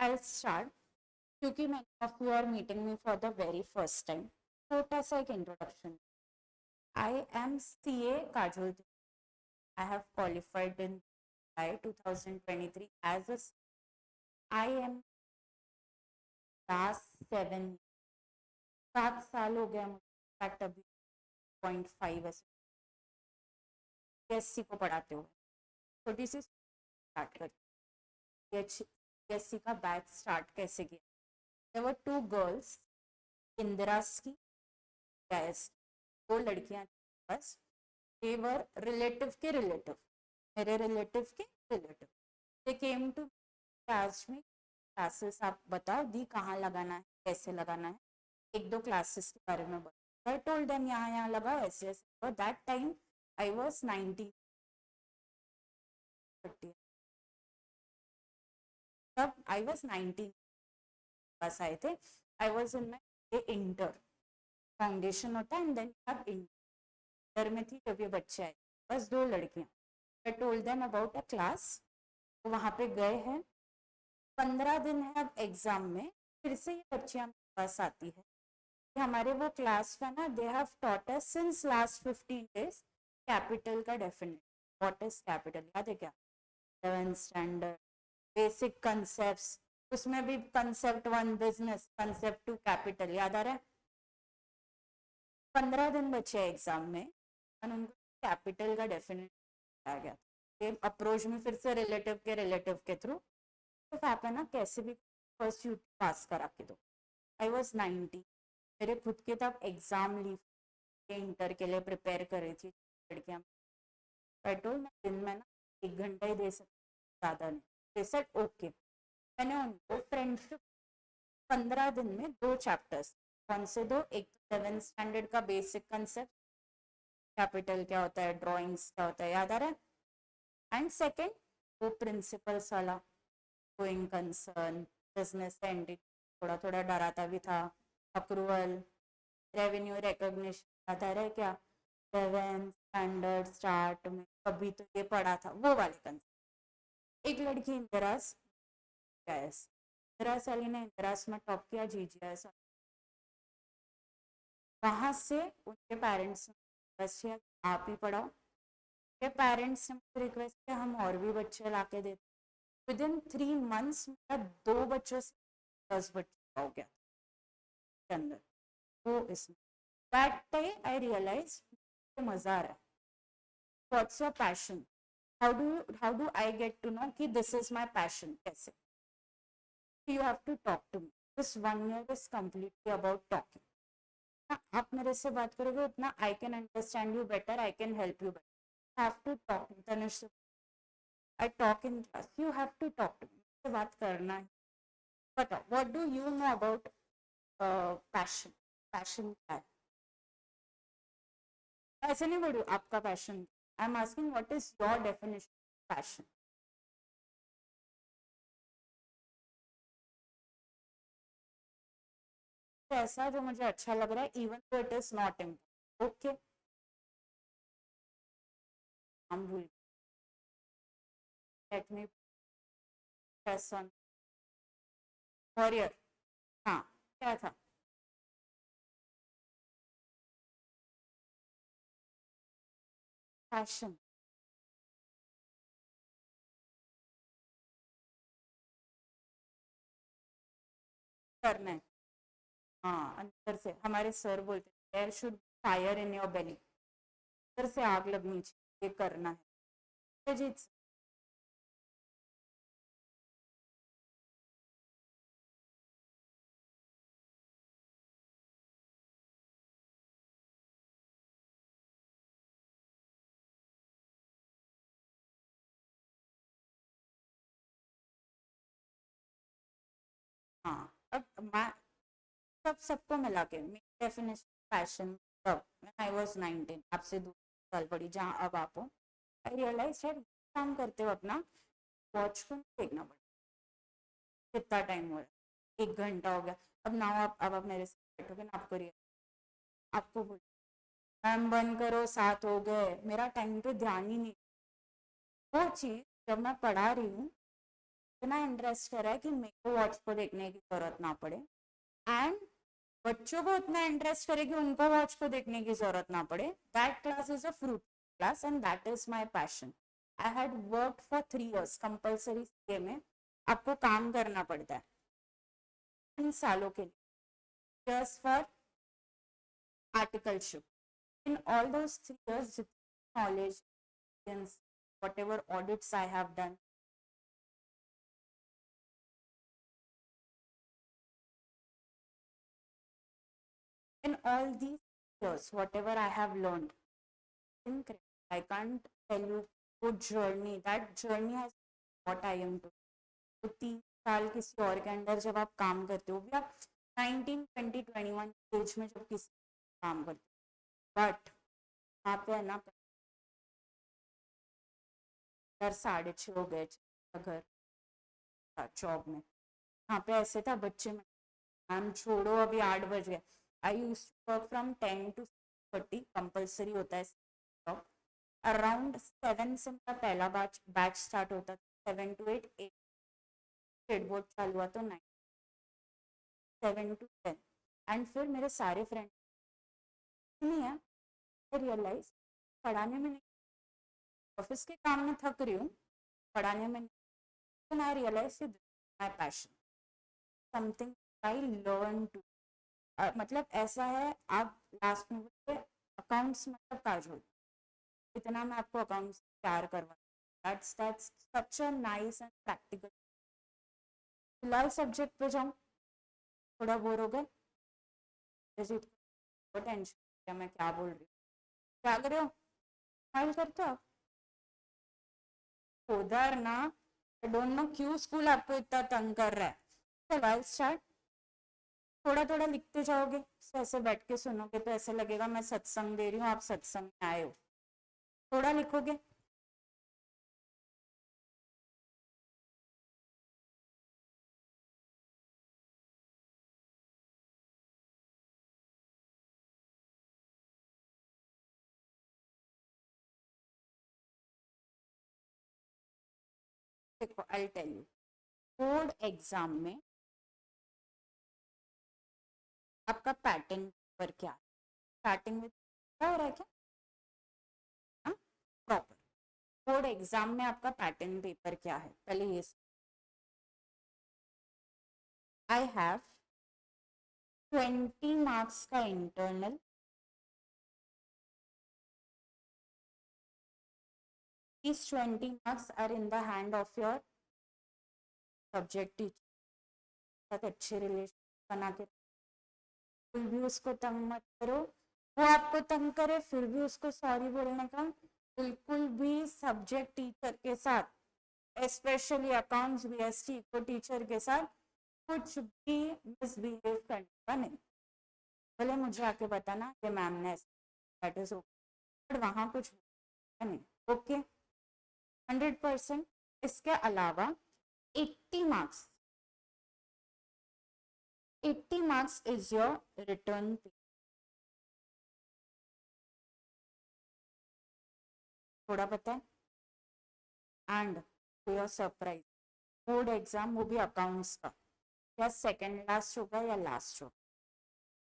आई start, क्योंकि मैं of you are meeting me for the very first time, छोटा सा एक introduction. I am CA Kajal. I have qualified in July 2023 as a I am last 7 हो गया मुझे अभी 0.5 ऐसे BSc को पढ़ाते हुए. छोटी सी स्टार्ट करती. BSc का बैच स्टार्ट कैसे किया. There were 2 girls, इंदिरास की गैस, 2 लड़कियां थी बस. They were रिलेटिव के रिलेटिव, मेरे रिलेटिव के relative. They came to ask me classes आप बताओ दी, कहाँ लगाना है, कैसे लगाना है, एक दो क्लासेस के बारे में बताओ. आई टोल्ड देम यहाँ यहाँ लगाओ, ऐसे ऐसे. दैट टाइम आई वाज 19 तब आई वाज 19 बस आए थे. I was in my inter. Foundation होता है एंड देन हैव इंटर में थी जब ये बच्चे आए, बस 2 लड़कियां. I told them about a class. तो वहाँ पे गए हैं. 15 दिन है अब एग्जाम में, फिर से ये बच्चियां मेरे पास आती है. हमारे वो क्लास में ना, they have taught us since last 15 days capital का डेफिनेट. व्हाट इज कैपिटल याद है क्या. 7th स्टैंडर्ड बेसिक कंसेप्ट्स, उसमें भी कंसेप्ट 1 बिजनेस, कंसेप्ट 2 कैपिटल याद आ रहा है. 15 दिन बचे एग्जाम में और उनको कैपिटल का डेफिनेट आ गया. ये अप्रोच में फिर से रिलेटिव के थ्रू तो आप है ना कैसे भी फर्स्ट यूटी पास करा के दो. I was 90. मेरे खुद के तब एग्जाम लीव के इंटर के लिए प्रिपेयर कर रही थी लड़कियां. पेट्रोल मैं दिन में ना 1 घंटा ही दे सकती, ज़्यादा नहीं. They said okay. मैंने उनको फ्रेंडशिप 15 दिन में 2 चैप्टर्स. कौन से 2. एक तो 7th स्टैंडर्ड का बेसिक कंसेप्ट, कैपिटल क्या होता है, ड्राइंग्स क्या होता है, याद आ रहा है. एंड सेकेंड वो प्रिंसिपल्स वाला, गोइंग कंसर्न, बिजनेस एंटिटी, थोड़ा थोड़ा डराता भी था. अक्रूवल, रेवेन्यू रिकॉग्निशन, याद आ रहा है क्या. 7th स्टैंडर्ड स्टार्ट में कभी तो ये पढ़ा था वो वाले कंसेप्ट. एक लड़की इंदिरास गैस, इंदिरास वाली ने इंदिरास में टॉप किया GGS. वहां से उनके पेरेंट्स ने रिक्वेस्ट किया आप ही पढ़ाओ. उनके पेरेंट्स ने मुझे रिक्वेस्ट किया हम और भी बच्चे ला के देते. विद इन 3 months मेरा 2 बच्चों से 10 बच्चे हो गया के अंदर. वो इसमें दैट डे आई रियलाइज मजा आ रहा है. What's your passion, how do I get to know कि this is my passion. कैसे. You have to talk to me. This 1 year is completely about talking. आप मेरे से बात करोगे उतना I can understand you better, I can help you better. You have to talk. Tanishq, I talk in class. You have to talk to me. मुझसे बात करना है. बताओ what do you know about passion. Passion क्या है. ऐसे नहीं बोलूँ आपका passion. I am asking what is your definition passion. ऐसा जो मुझे अच्छा लग रहा है इवन तो it is not important. Okay हम भूल. Let me passion warrior. हाँ क्या था. पैशन करना है. हाँ अंदर से हमारे सर बोलते there should fire in your belly. अंदर से आग लगनी चाहिए, ये करना है. जी. हाँ अब मैं सबको मिला के मेरी डेफिनेशन पैशन तब आई वाज 19, आपसे 2 साल बड़ी जहाँ अब आप हो. आई रियलाइज यार काम करते हो अपना वॉच को देखना पड़ता. कितना टाइम हो रहा है, 1 घंटा हो गया. अब ना अब आप मेरे से बैठोगे ना आपको आपको बोल मैम बंद करो 7 हो गए. मेरा टाइम पे ध्यान ही नहीं. वो चीज़ जब मैं पढ़ा रही हूँ इतना इंटरेस्ट है कि मेरे को वॉच को देखने की जरूरत ना पड़े, एंड बच्चों को इतना इंटरेस्ट करे कि उनको वॉच को देखने की जरूरत ना पड़े. That class is a fruit class and that is my passion. I had work for 3 years compulsory CA में. आपको काम करना पड़ता है 3 सालों के लिए just for articleship. In all those 3 years, knowledge, experience, whatever audits I have done, in all these years, whatever I have learned, incredible. I can't tell you what journey. That journey has what I am doing. तो 3 साल किसी और के अंदर जब आप काम करते हो, भी आप 19, 20, 21 एज में जब किसी काम करते हो, बट वहाँ पे है ना, 6:30 हो गए घर जॉब में. वहाँ पे ऐसे था बच्चे में, मैम छोड़ो अभी 8 बज गए. I used to work from 10 to 6:30, compulsory होता है जॉब. अराउंड 7 से मेरा पहला बैच स्टार्ट होता था. 7 to 8, स्टेट बोर्ड चालू हुआ तो 9, 7 to 10. एंड फिर मेरे सारे फ्रेंड नहीं है. रियलाइज पढ़ाने में नहीं, ऑफिस के काम में थक रही हूँ, पढ़ाने में नहीं. I realise my passion, something I learn to. मतलब ऐसा है, आप लास्ट में बोलते अकाउंट्स मतलब काजोल, इतना मैं आपको अकाउंट्स प्यार करवा. That's such a nice and practical. फिलहाल सब्जेक्ट पे जाऊँ, थोड़ा बोर हो गए. टेंशन, मैं क्या बोल रही हूँ, क्या कर रहे हो, स्माइल करते हो उधर ना. आई डोंट नो क्यों स्कूल आपको इतना तंग कर रहा है. चलो स्टार्ट. थोड़ा थोड़ा लिखते जाओगे, ऐसे बैठ के सुनोगे तो ऐसे लगेगा मैं सत्संग दे रही हूँ, आप सत्संग में आए हो. थोड़ा लिखोगे. देखो I tell you, board exam में आपका पैटर्न पर क्या है, स्टार्टिंग में क्या हो रहा है, क्या प्रॉपर. बोर्ड एग्जाम में आपका पैटर्न पेपर क्या है, पहले ये. आई हैव 20 मार्क्स का internal. These 20 marks are in the hand of your subject teacher. साथ अच्छे रिलेशन बना के, फिर भी उसको तंग मत करो. वो आपको तंग करे फिर भी उसको सॉरी बोलने का बिल्कुल भी सब्जेक्ट टीचर के साथ, स्पेशली अकाउंट्स बीएसटी को टीचर के साथ कुछ भी मिसबिहेव करने का नहीं. भले मुझे आके बताना कि मैम ने दैट इज ओके, बट वहाँ कुछ नहीं. ओके 100%. इसके अलावा 80 marks, 80 marks is your return. थोड़ा पता है. And to your surprise, board exam वो भी अकाउंट्स का, या सेकेंड लास्ट होगा या लास्ट होगा.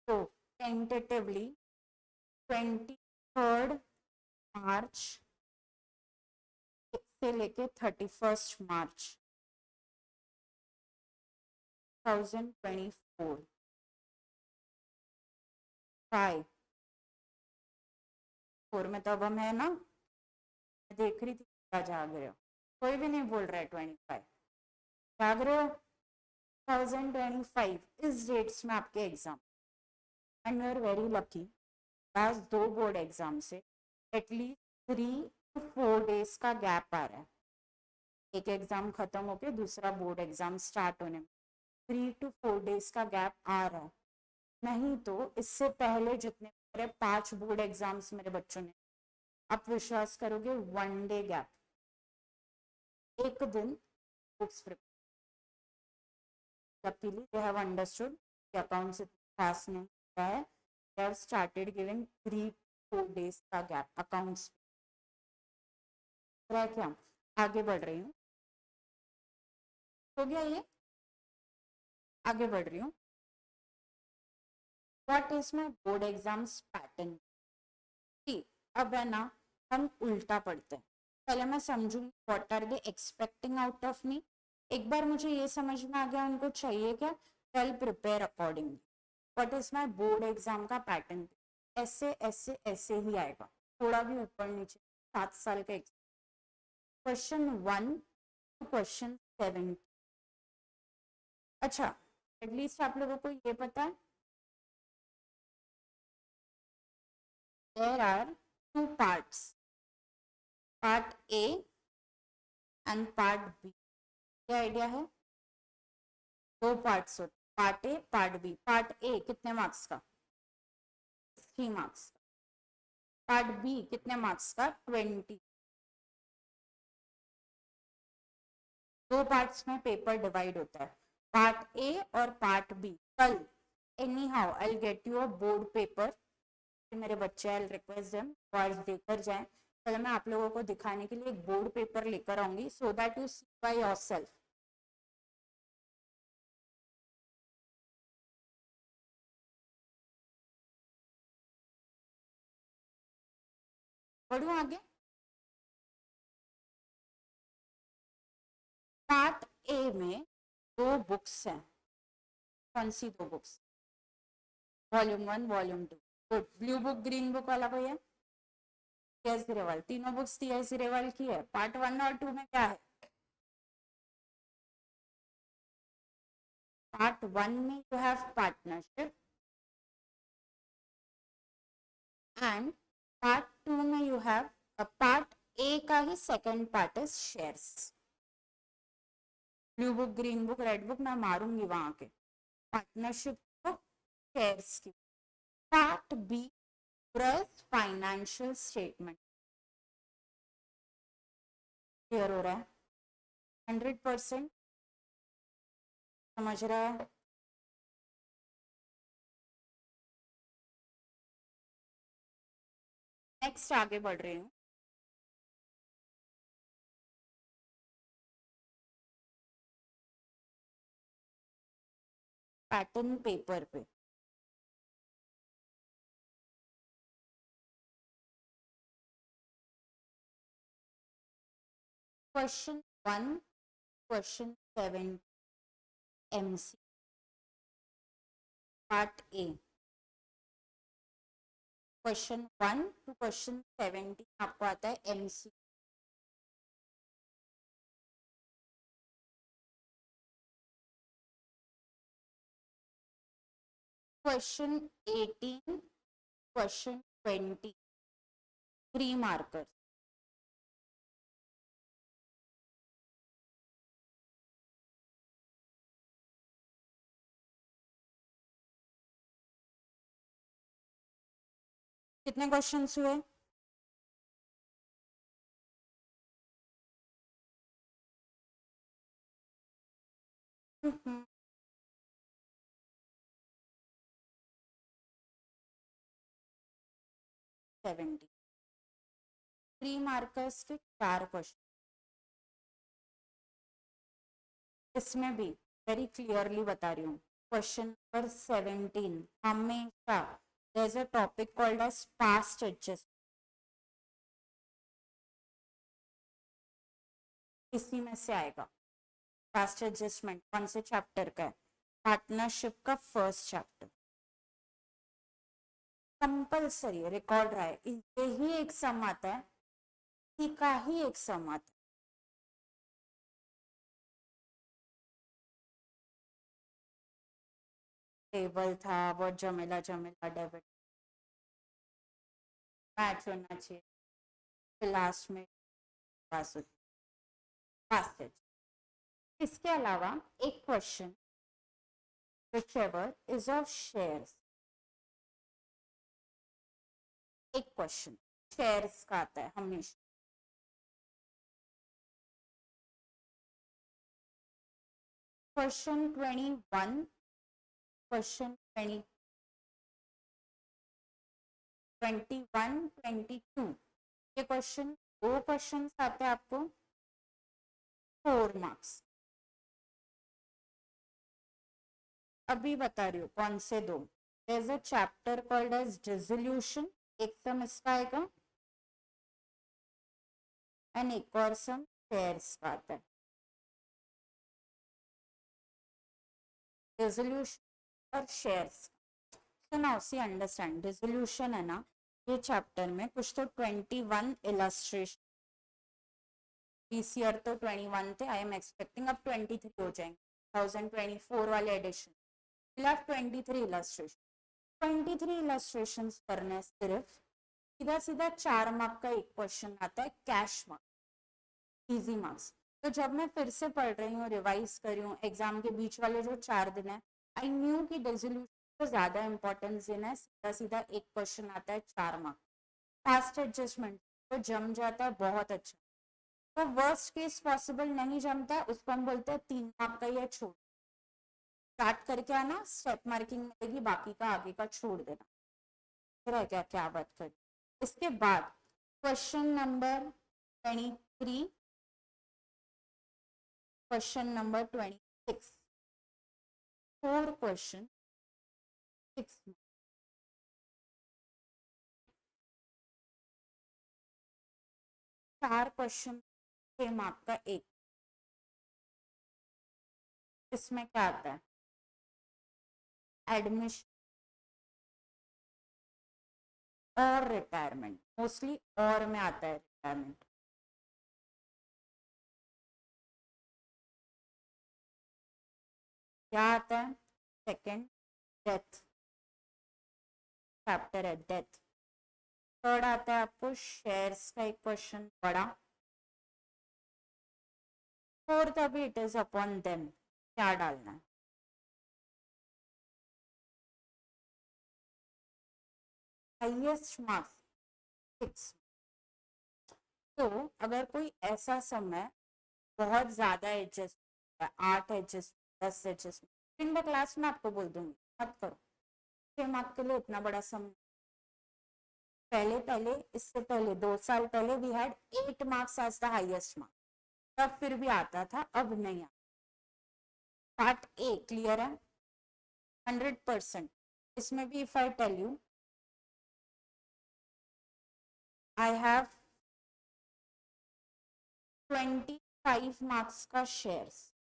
तो टेंटेटिवली 23rd मार्च से लेके 31st मार्च 2024. फाइव 4 में तो अब हम है ना, मैं देख रही थी क्या जाग रहे हो, कोई भी नहीं बोल रहा है 25 जाग रहे हो. 2025 इस डेट्स में आपके exam, and you are very lucky. Last 2 board exam से एटलीस्ट 3 to 4 days का गैप आ रहा है. एक एग्जाम खत्म होके दूसरा बोर्ड एग्जाम स्टार्ट होने में 3 to 4 days का गैप आ रहा है. नहीं तो इससे पहले जितने मेरे 5 बोर्ड एग्जाम्स मेरे बच्चों ने, आप विश्वास करोगे 1 day गैप, एक दिन books prepare. luckily they have understood the accounts पास नहीं होता है. they have started giving 3-4 days का गैप अकाउंट्स. क्या आगे बढ़ रही हूँ. हो गया ये, आगे बढ़ रही हूँ। What is my board exams pattern? अब है ना, हम उल्टा पढ़ते हैं। पहले मैं समझूंगी what are they expecting out of me. एक बार मुझे ये समझ में आ गया उनको चाहिए क्या, well prepare accordingly. What is my board exam का पैटर्न? ऐसे ऐसे ऐसे ही आएगा, थोड़ा भी ऊपर नीचे। 7 साल का एग्जाम, क्वेश्चन 1 टू क्वेश्चन 7। अच्छा, एटलीस्ट आप लोगों को ये पता है there are 2 parts, part A and part B. क्या आइडिया है? 2 पार्ट्स होते, part A part B. Part A कितने मार्क्स का? 3 मार्क्स का। पार्ट बी कितने मार्क्स का? 20। 2 पार्ट्स में पेपर डिवाइड होता है, पार्ट ए और पार्ट बी। कल any how I get you a board paper, मेरे बच्चे आई रिक्वेस्ट देम आज देकर जाएं। कल मैं आप लोगों को दिखाने के लिए एक बोर्ड पेपर लेकर आऊंगी, so that you see by yourself. बढ़ू आगे। पार्ट ए में 2 बुक्स हैं। कौन सी 2 books? Volume 1 volume 2। Good. Blue book green book वाला कोई है? टीएस ग्रेवाल, तीनों बुक्स टीएस ग्रेवाल की है। पार्ट 1 और 2 में क्या है? पार्ट 1 में you have partnership and part 2 में यू हैव, पार्ट ए का ही second part is shares. Blue book green book red book मैं मारूंगी वहां के। पार्टनरशिप बुक, शेयर्स की। Part B financial statement. Clear हो रहा है? 100% समझ रहा है? नेक्स्ट आगे बढ़ रही हूँ। पैटर्न पेपर पे question 1 question 7 MC part A. Question 1 to question 17 आपको आता है एमसी। Question 18 question 20 3 marker. कितने क्वेश्चंस हुए? हम्म, 70। 3 मार्कर्स के 4 क्वेश्चन। इसमें भी वेरी क्लियरली बता रही हूँ। क्वेश्चन नंबर 17 हमेशा there is a topic called as past adjust, इसी में से आएगा। पास्ट एडजस्टमेंट कौन से चैप्टर का है? पार्टनरशिप का फर्स्ट चैप्टर। कंपल्सरी रिकॉर्ड रहा है, यही एक सम आता है, इसी का ही एक सम आता है। टेबल था, बहुत जमेला जमेला डेबिट मैच होना चाहिए, लास्ट में पास होती पास्ट है। इसके अलावा एक question whichever is of shares, एक क्वेश्चन शेयर्स का आता है हमेशा। क्वेश्चन 21 क्वेश्चन 21 22 ये क्वेश्चन, 2 क्वेश्चन आते हैं आपको 4 मार्क्स। अभी बता रही हूँ कौन से दो. There is a chapter called as dissolution, एक सम इसका आएगा एंड एक और सम शेयर्स का आता है. डिसोल्यूशन और shares. So now see understand, dissolution है ना, ये चैप्टर में कुछ तो 21 इलस्ट्रेशन. इस ईयर तो 21 थे, आई एम एक्सपेक्टिंग अब 23 हो जाएंगे 2024 वाले edition. Will have 23 illustration. 23 illustration करने सिर्फ सीधा सीधा 4 मार्क का एक क्वेश्चन आता है, कैश मार्क, इजी मार्क्स. तो जब मैं फिर से पढ़ रही हूँ, रिवाइज कर रही हूँ, एग्जाम के बीच वाले जो 4 दिन है, आई न्यू कि डिसोल्यूशन को ज्यादा इंपॉर्टेंस देना है. सीधा सीधा एक क्वेश्चन आता है 4 मार्क. फास्ट एडजस्टमेंट तो जम जाता है बहुत अच्छा. तो वर्स्ट केस पॉसिबल नहीं जमता है, उसको हम बोलते हैं 3 मार्क का या छोड़. स्टार्ट करके आना, स्टेप मार्किंग मिलेगी, बाकी का आगे का छोड़ देना. फिर क्या क्या बात कर. इसके बाद question number 23, question number 26, 4 question 6 4 question 6 mark का एक. इसमें क्या आता है, एडमिशन और रिटायरमेंट, मोस्टली और में आता है रिटायरमेंट. क्या आता है, सेकंड डेथ चैप्टर है, डेथ. थर्ड आता है आपको शेयर्स का एक क्वेश्चन बड़ा. फोर्थ अभी इट इज अपॉन देम, क्या डालना है. Highest marks 6. तो अगर कोई ऐसा समय बहुत ज्यादा adjust, 8 adjust, 10 adjust in the class में आपको बोल दूंगी मत करो. 6 मार्क के लिए इतना बड़ा समय. पहले पहले इससे पहले 2 साल पहले we had 8 marks as the highest mark. तब फिर भी आता था, अब नहीं आता. पार्ट ए क्लियर है 100%. इसमें भी if I tell you I have 25 marks का शेयर्स,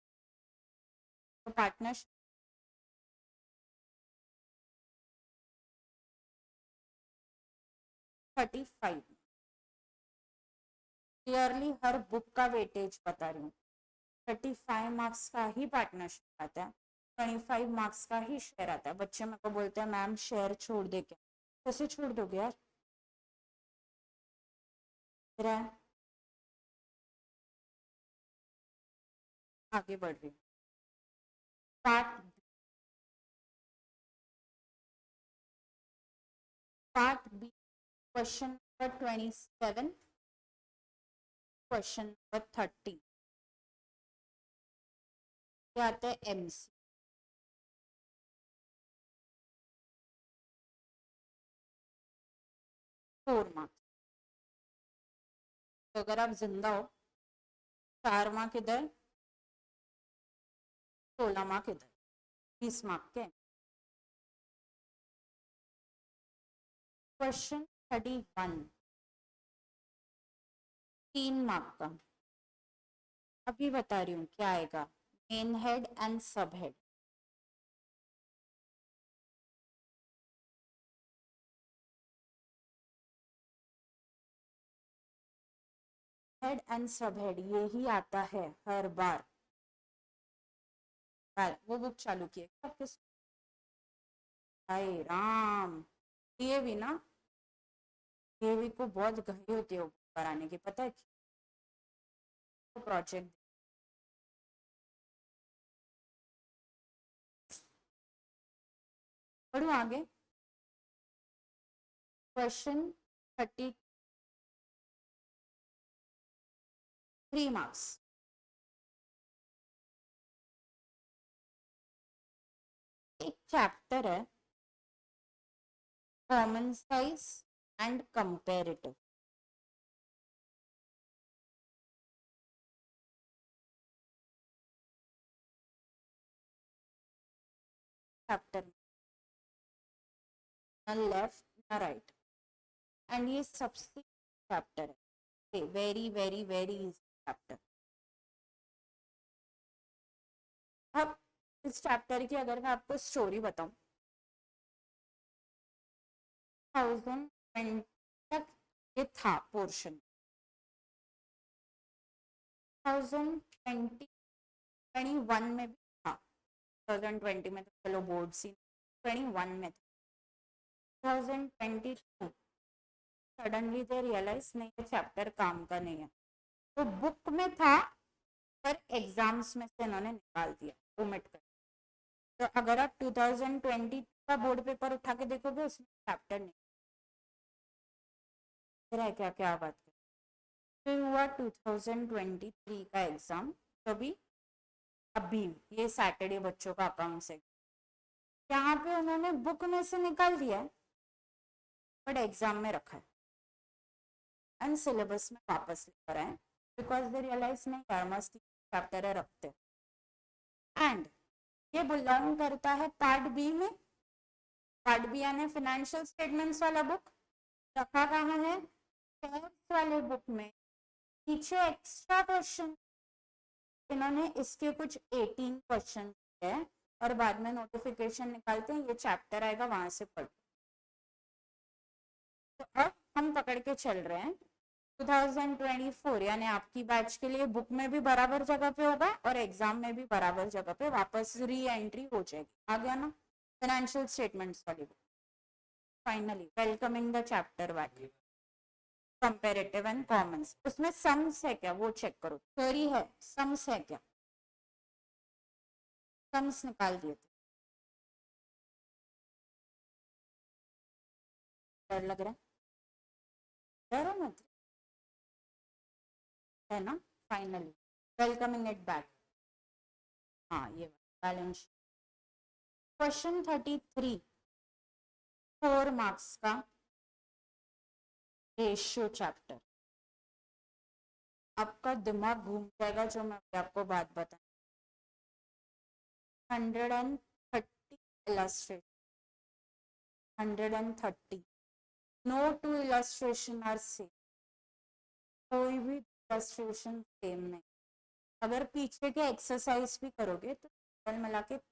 तो पार्टनरशिप 35. क्लियरली हर बुक का वेटेज बता रही हूँ. 35 मार्क्स का ही पार्टनरशिप आता है, 25 मार्क्स का ही शेयर आता है. बच्चे मेरे को बोलते हैं मैम शेयर छोड़ दे क्या. कैसे छोड़ दोगे यार. आगे बढ़ रही हूँ. Part part B question number 27, question number 30. क्या आता है, एमसी. 4 मार्क्स. तो अगर आप जिंदा हो 4 मार्क इधर, 16 मार्क इधर, 20 मार्क के. क्वेश्चन 31 3 मार्क का. अभी बता रही हूँ क्या आएगा, मेन हेड एंड सब हेड. हेड एंड सब हेड यही आता है हर बार. वो बुक चालू किए आपके. हाय राम. ये भी ना, ये भी को बहुत गहरी होती है कराने की, पता है. प्रोजेक्ट बढ़ू आगे. Question 33 marks. एक चैप्टर है common size and comparative. Chapter, न लेफ्ट न राइट, एंड ये सबसे चैप्टर है, very very very easy chapter. अब इस चैप्टर की अगर मैं आपको स्टोरी बताऊं, 2020 तक ये था पोर्शन, 2021 में भी था, 2020 में तो चलो बोर्ड सी, 21 में था, 2022 सडनली दे रियलाइज नहीं ये चैप्टर काम का नहीं है, तो बुक में था पर एग्जाम्स में से इन्होंने निकाल दिया, ओमिट कर। तो अगर आप 2020 का बोर्ड पेपर उठा के देखोगे उसमें चैप्टर नहीं है, क्या क्या बात कर। फिर हुआ 2023 का एग्जाम, तभी अभी ये सैटरडे बच्चों का अकाउंट से, यहाँ पे उन्होंने बुक में से निकाल दिया है बट एग्जाम में रखा है एंड सिलेबस में वापस लेकर आए, बिकॉज दे रियलाइज नहीं यार मस्त चैप्टर है रखते। एंड ये बिलोंग करता है पार्ट बी में, पार्ट बी यानी फाइनेंशियल स्टेटमेंट्स वाला बुक, रखा कहाँ है, टैक्स वाले बुक में, पीछे एक्स्ट्रा क्वेश्चन, इन्होंने इसके कुछ 18 क्वेश्चन है और बाद में नोटिफिकेशन निकालते हैं ये चैप्टर आएगा वहां से पढ़। तो अब हम पकड़ के चल रहे हैं 2024, यानी आपकी बैच के लिए बुक में भी बराबर जगह पे होगा और एग्जाम में भी बराबर जगह पे वापस री एंट्री हो जाएगी, आ गया ना फाइनेंशियल स्टेटमेंट्स वाली book. Finally welcoming the chapter back, comparative and Commons, उसमें सम्स है क्या वो चेक करो, थ्योरी है सम्स है क्या, सम्स निकाल दिए थे, डर लग रहा है, डरो मत, है ना। फाइनली वेलकमिंग इट बैक, हाँ ये बैलेंस। क्वेश्चन 33 4 मार्क्स का रेशियो चैप्टर, आपका दिमाग घूम जाएगा जो मैं आपको बात बता, 130 illustration, 130, no two illustration are same, कोई भी इलस्ट्रेशन सेम नहीं, अगर पीछे के एक्सरसाइज भी करोगे तो कुल मिला के तो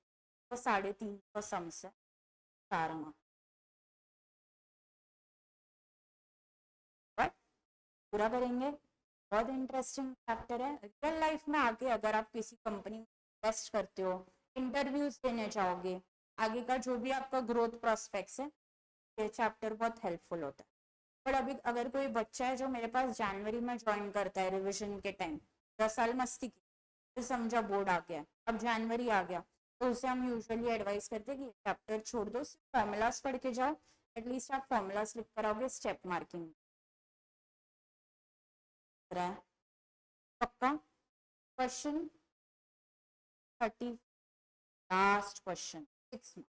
350 सम्स है, 4 मार्क्स, बट पूरा करेंगे, बहुत इंटरेस्टिंग चैप्टर है। रियल लाइफ में आगे अगर आप किसी कंपनी में इन्वेस्ट करते हो, इंटरव्यूज देने जाओगे, आगे का जो भी आपका ग्रोथ प्रोस्पेक्ट्स है, ये चैप्टर बहुत हेल्पफुल होता है। पर अभी अगर कोई बच्चा है जो मेरे पास जनवरी में ज्वाइन करता है रिविजन के टाइम, 10 साल मस्ती की, तो समझा बोर्ड आ गया, अब जनवरी आ गया, तो उसे हम यूजुअली एडवाइस करते हैं कि चैप्टर छोड़ दो, फॉर्मूलाज पढ़ के जाओ, एटलीस्ट आप फॉर्मूलाज लिख कर आओगे, स्टेप मार्किंग रहा है पक्का। Question 30, last question, 6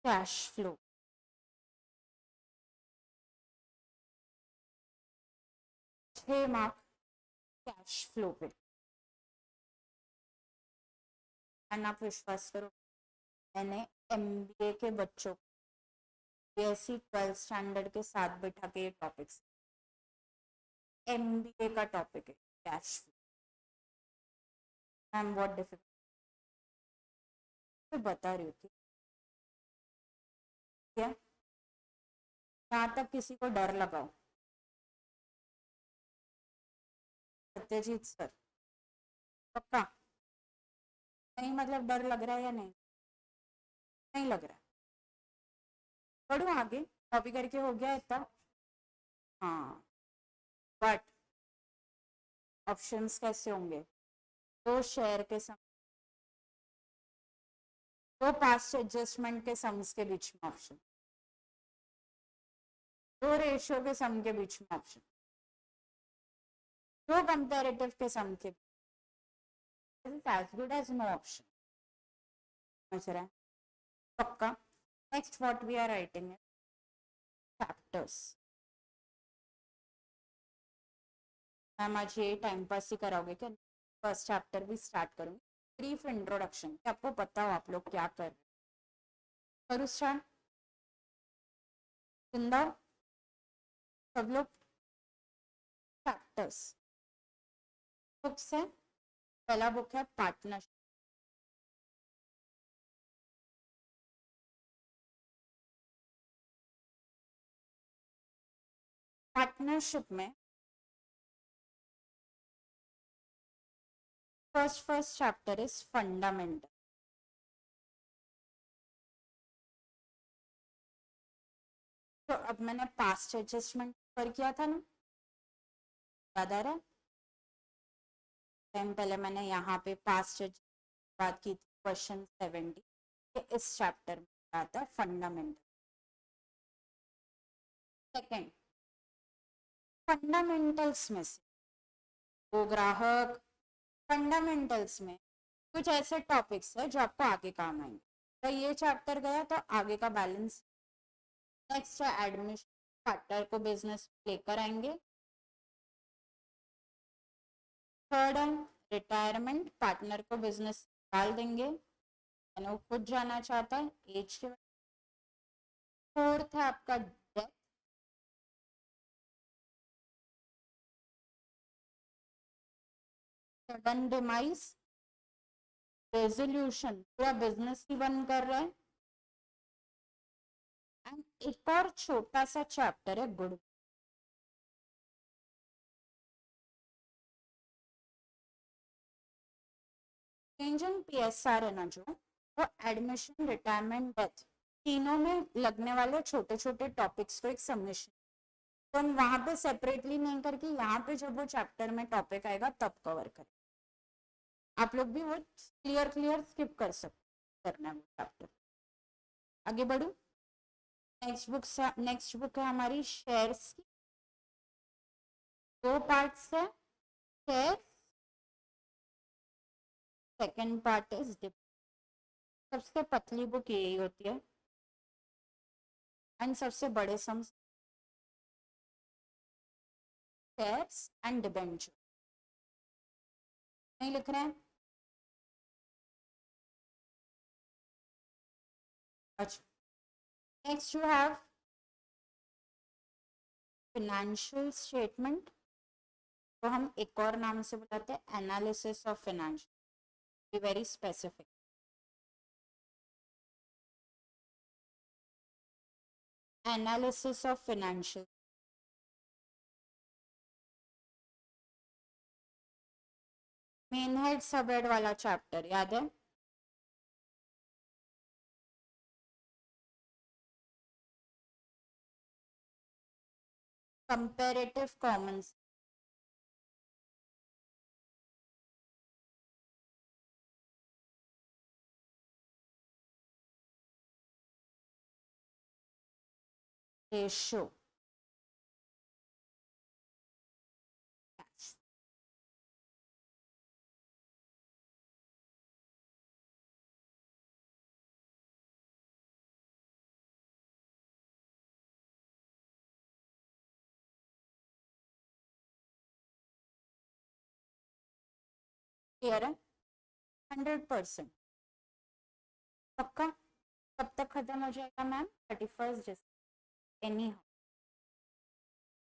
cash flow, 6 mark cash flow पे, एंड आप विश्वास करो मैंने एमबीए के बच्चों को ऐसी 12th स्टैंडर्ड के साथ बैठा के ये टॉपिक्स, एमबीए का टॉपिक है कैश फ्लो, आई एम बहुत डिफिकल्ट, मैं बता रही हूँ ठीक है, यहाँ तक किसी को डर लगाओ, सत्यजीत सर पक्का, नहीं मतलब डर लग रहा है या नहीं, नहीं लग रहा, पढ़ू आगे, कॉपी करके हो गया इतना, हाँ बट ऑप्शंस कैसे होंगे, दो शेयर के सम, दो पास्ट एडजस्टमेंट के सम्स के बीच में ऑप्शन, दो रेशियो के सम के बीच में ऑप्शन, दो कंपैरेटिव के सम के, as good as no option, समझ रहा है पक्का। Next what we are writing है चैप्टर्स, मैम आज ये टाइम पास ही कराओगे क्या, फर्स्ट चैप्टर भी स्टार्ट करूँगी, ब्रीफ इंट्रोडक्शन कि आपको पता हो आप लोग क्या कर रहे हैं। करूँ स्टार्ट? जिंदा सब लोग। फैक्टर्स बुक से पहला बुक है पार्टनरशिप। पार्टनरशिप में फर्स्ट चैप्टर इज फंडामेंटल। तो अब मैंने पास्ट एडजस्टमेंट पर किया था ना, याद आ रहा है? टाइम पहले मैंने यहाँ पे पास्ट बात की थी, क्वेश्चन 70 इस चैप्टर में आता है फंडामेंटल। सेकेंड, फंडामेंटल्स में से वो ग्राहक, फंडामेंटल्स में कुछ ऐसे टॉपिक्स है जो आपको आगे काम आएंगे। तो ये चैप्टर गया तो आगे का बैलेंस। नेक्स्ट है एडमिशन, पार्टनर को बिजनेस लेकर आएंगे। थर्ड है रिटायरमेंट, पार्टनर को बिजनेस डाल देंगे, यानी वो खुद जाना चाहता है एज के। फोर्थ है आपका डेथ, सडन डिमाइस, रेजोल्यूशन, पूरा बिजनेस ही बंद कर रहा है। एंड एक और छोटा सा चैप्टर है गुड। चेंज इन पीएसआर है ना, जो वो एडमिशन, रिटायरमेंट, डेथ तीनों में लगने वाले छोटे छोटे टॉपिक्स को एक सबमिशन, तो हम वहां पे सेपरेटली नहीं करके यहाँ पे जब वो चैप्टर में टॉपिक आएगा तब कवर करें। आप लोग भी वो क्लियर क्लियर स्किप कर सकते करना है वो चैप्टर। आगे बढ़ू। नेक्स्ट बुक है हमारी शेयर्स की। दो पार्ट्स है, shares, second part is dip. सबसे पतली बुक यही होती है एंड सबसे बड़े सम शेयर्स एंड डिबेंचर। नहीं लिख रहे हैं? अच्छा, next you have financial statement, तो हम एक और नाम से बुलाते हैं analysis of financial, very specific. Analysis of financial, main head सब हेड वाला चैप्टर याद है? कंपेरेटिव कॉमन, रेशियो, क्लियर है? 100% पक्का? कब तक खत्म हो जाएगा मैम? 31 दिसंबर। एनी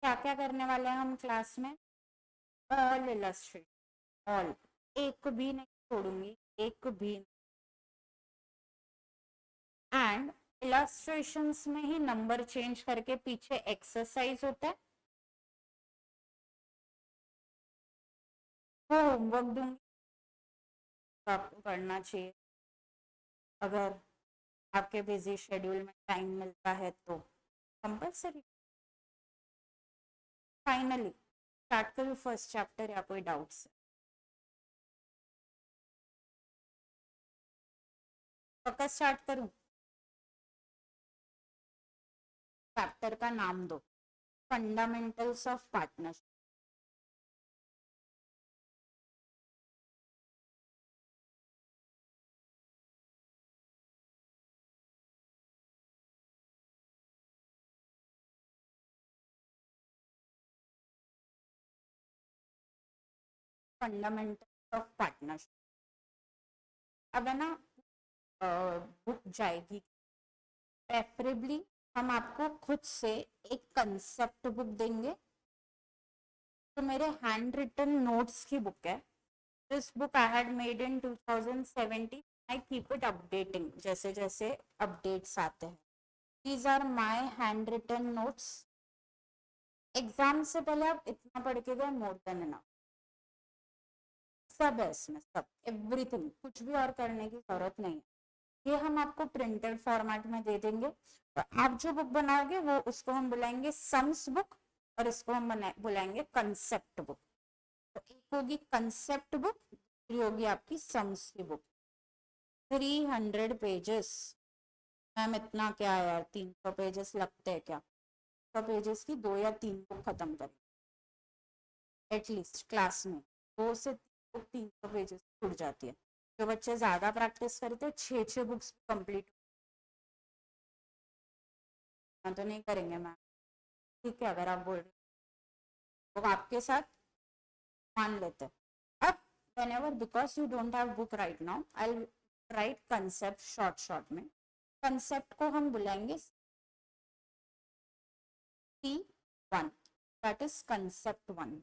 क्या क्या करने वाले हैं हम क्लास में? ऑल इलस्ट्रेट, ऑल, एक भी नहीं छोड़ूंगी, एक भी। एंड इलस्ट्रेशंस में ही नंबर चेंज करके पीछे एक्सरसाइज होता है, वो होमवर्क दूंगी, तो आपको करना चाहिए अगर आपके बिजी शेड्यूल में टाइम मिलता है तो कंपल्सरी। फाइनली स्टार्ट करूँ फर्स्ट चैप्टर या कोई डाउट्स? पक्का स्टार्ट करूँ? चैप्टर का नाम दो, fundamentals of partnership. Fundamentals of partnership. अब है ना बुक जाएगी, प्रेफरेबली हम आपको खुद से एक कंसेप्ट बुक देंगे। तो मेरे हैंड रिटन नोट्स की बुक है, this book I had made in 2017, I keep it updating जैसे जैसे अपडेट्स आते हैं। These are my hand written notes. Exam से पहले आप इतना पढ़ के गए, मोर देन इनफ, सब है इसमें, सब एवरीथिंग, कुछ भी और करने की जरूरत नहीं है। ये हम आपको प्रिंटेड फॉर्मेट में दे देंगे। तो आप जो बुक बनाओगे वो उसको हम बुलाएंगे सम्स बुक, और इसको हम बुलाएंगे कंसेप्ट बुक। तो एक होगी कंसेप्ट बुक, दूसरी होगी आपकी सम्स की बुक। 300 पेजेस। मैम इतना क्या है यार, 300 पेजेस लगते हैं क्या? 100 पेजेस की 2 या 3 बुक खत्म करें एटलीस्ट क्लास में। 2 से 300 पेजेस छूट जाती है। जो बच्चे ज्यादा प्रैक्टिस करते हैं 6 बुक्स कंप्लीट तो नहीं करेंगे मैम, ठीक है अगर आप बोल रहे तो आपके साथ मान लेते हैं। अब whenever because you don't have book right now, I'll write concept short में। कंसेप्ट को हम बुलाएंगे C1, that is concept 1।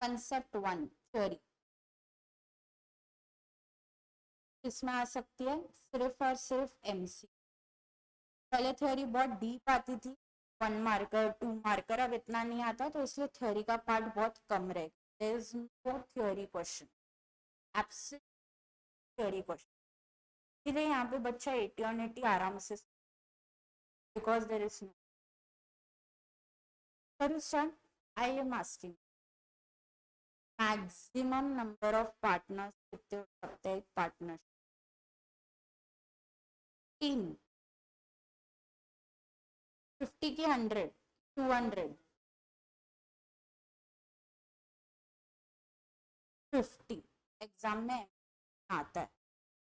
Concept 1 theory इसमें आ सकती है सिर्फ और सिर्फ एमसी। पहले थ्योरी बहुत डीप आती थी, 1 मार्कर 2 मार्कर, अब इतना नहीं आता, तो इसलिए थ्योरी का पार्ट बहुत कम रहेगा। There is no theory question, absolute theory question. इसलिए यहाँ पे बच्चा 80 और 80 आराम से, because there is no. I am asking maximum number of partners कितने हो सकते हैं एक पार्टनरशिप? 3, 50 की 100, 200, 50 एग्जाम में आता है।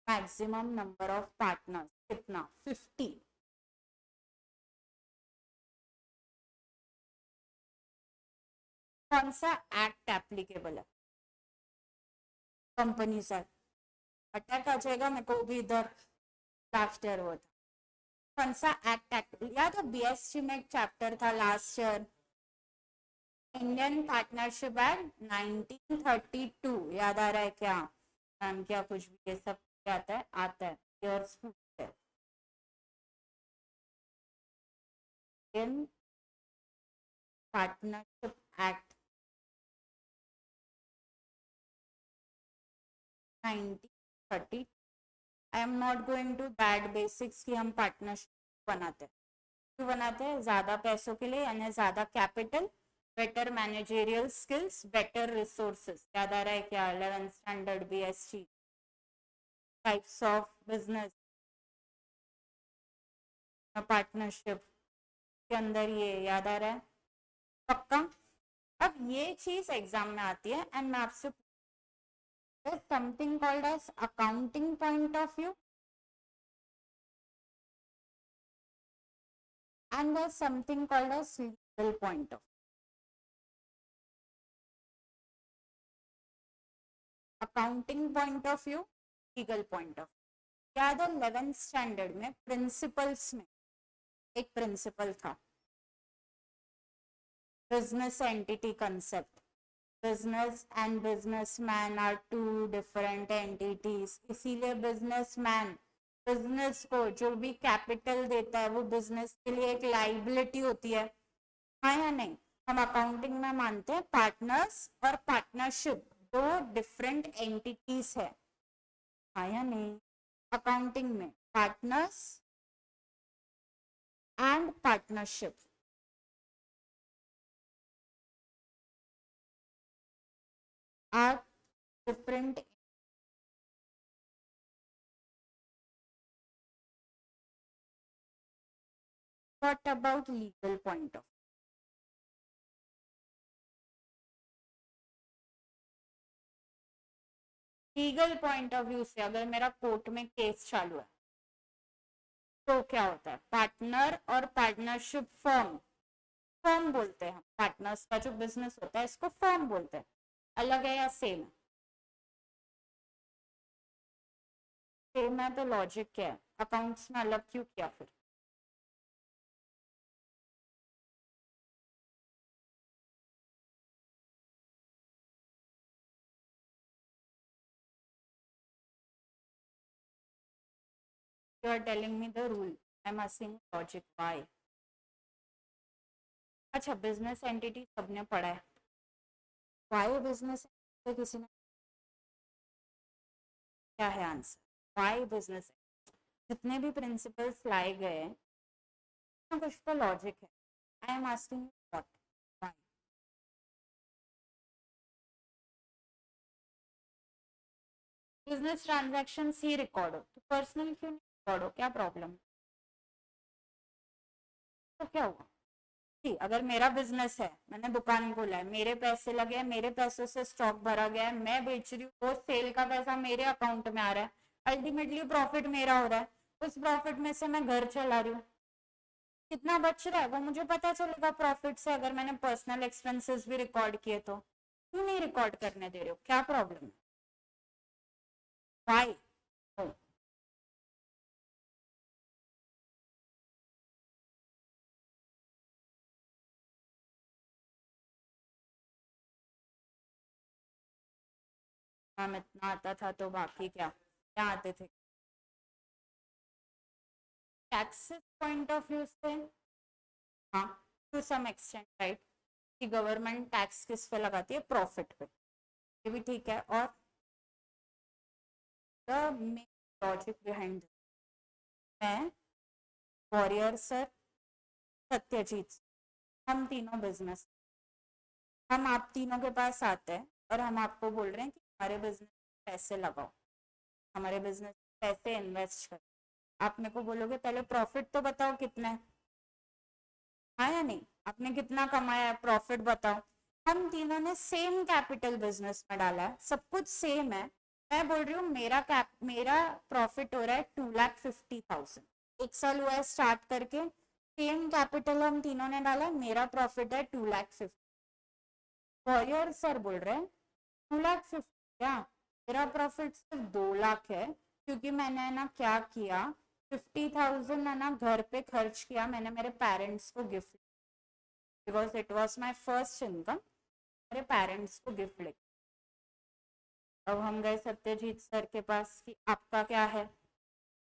मैक्सिमम नंबर ऑफ पार्टनर्स कितना? 50। कौन सा एक्ट एप्लीकेबल है? कंपनी से अटैक आ जाएगा मेरे को भी इधर, लास्ट ईयर वो था। कौन सा एक्ट याद है? बीएससी में एक चैप्टर था last year, Indian partnership act 1932, याद आ रहा है क्या? मैम क्या कुछ भी ये सब क्या आता है? आता है, ईयर्स पूछते हैं। Indian partnership act 1930। I am not going to that basics कि हम पार्टनरशिप बनाते हैं क्यों बनाते हैं? ज्यादा पैसों के लिए, यानी ज्यादा capital, better managerial skills, better resources. याद आ रहा है क्या? 11th standard BSc types of business partnership के अंदर ये याद आ रहा है पक्का? अब ये चीज एग्जाम में आती है एंड मैं आपसे something called as accounting point of view and there's something called as legal point of accounting point of view, legal point of याद है 11th स्टैंडर्ड में प्रिंसिपल्स में एक प्रिंसिपल था, business entity concept. Business and businessman are two different entities, इसीलिए businessman business को जो भी कैपिटल देता है वो बिजनेस के लिए एक लाइबिलिटी होती है, हाँ या नहीं? हम अकाउंटिंग में मानते हैं पार्टनर्स और पार्टनरशिप दो डिफरेंट एंटिटीज है, हाँ या नहीं? अकाउंटिंग में partners and partnership are different. What about legal point of? Legal point of view से अगर मेरा कोर्ट में केस चालू है तो क्या होता है? पार्टनर और पार्टनरशिप फर्म, फर्म बोलते हैं हम, पार्टनर्स का जो बिजनेस होता है इसको फर्म बोलते हैं। अलग है या सेम है? सेम है तो लॉजिक क्या है, अकाउंट्स में अलग क्यों किया फिर? You are telling me the rule, I am asking logic why. अच्छा, बिजनेस एंटिटी सबने पढ़ा है, व्हाई बिजनेस किसी ने, क्या है आंसर? Why business? जितने भी प्रिंसिपल्स लाए गए हैं कुछ तो लॉजिक है। आई am asking what, why? Business transaction he record हो तो पर्सनल क्यों नहीं रिकॉर्ड हो, क्या प्रॉब्लम? तो क्या हुआ कि अगर मेरा बिजनेस है, मैंने दुकान खोला है, मेरे पैसे लगे हैं, मेरे पैसों से स्टॉक भरा गया है, मैं बेच रही हूँ, वो सेल का पैसा मेरे अकाउंट में आ रहा है, अल्टीमेटली प्रॉफिट मेरा हो रहा है, उस प्रॉफिट में से मैं घर चला रही हूँ, कितना बच रहा है वो मुझे पता चलेगा प्रॉफिट से। अगर मैंने पर्सनल एक्सपेंसेस भी रिकॉर्ड किए तो क्यों नहीं रिकॉर्ड करने दे रहे हो, क्या प्रॉब्लम है? वाई? हम इतना आता था तो बाकी क्या क्या आते थे? टैक्सेस पॉइंट ऑफ व्यू से हाँ, टू सम एक्सटेंट राइट, कि गवर्नमेंट टैक्स किस पे लगाती है, प्रॉफिट पे, ये भी ठीक है। और द मेन लॉजिक बिहाइंड, मैं, वॉरियर सर, सत्यजीत, हम तीनों बिजनेस, हम आप तीनों के पास आते हैं और हम आपको बोल रहे हैं कि हमारे बिजनेस में पैसे लगाओ, हमारे बिजनेस में पैसे इन्वेस्ट करो। आप मेरे को बोलोगे पहले प्रॉफिट तो बताओ कितना है, हाँ या नहीं, आपने कितना कमाया है प्रॉफिट बताओ। हम तीनों ने सेम कैपिटल बिजनेस में डाला है, सब कुछ सेम है। मैं बोल रही हूँ मेरा प्रॉफिट हो रहा है 2,50,000, एक साल हुआ है स्टार्ट करके, सेम कैपिटल हम तीनों ने डाला है, मेरा प्रॉफिट है 2,50,000। वॉरियर सर बोल रहे हैं 2,50,000 क्या, मेरा प्रॉफिट सिर्फ 2 लाख है, क्योंकि मैंने ना क्या किया, 50,000 है ना घर पे खर्च किया, मैंने मेरे पेरेंट्स को gift, because it was my first income, मेरे पेरेंट्स को गिफ्ट लेके। अब हम गए सत्यजीत सर के पास कि आपका क्या है,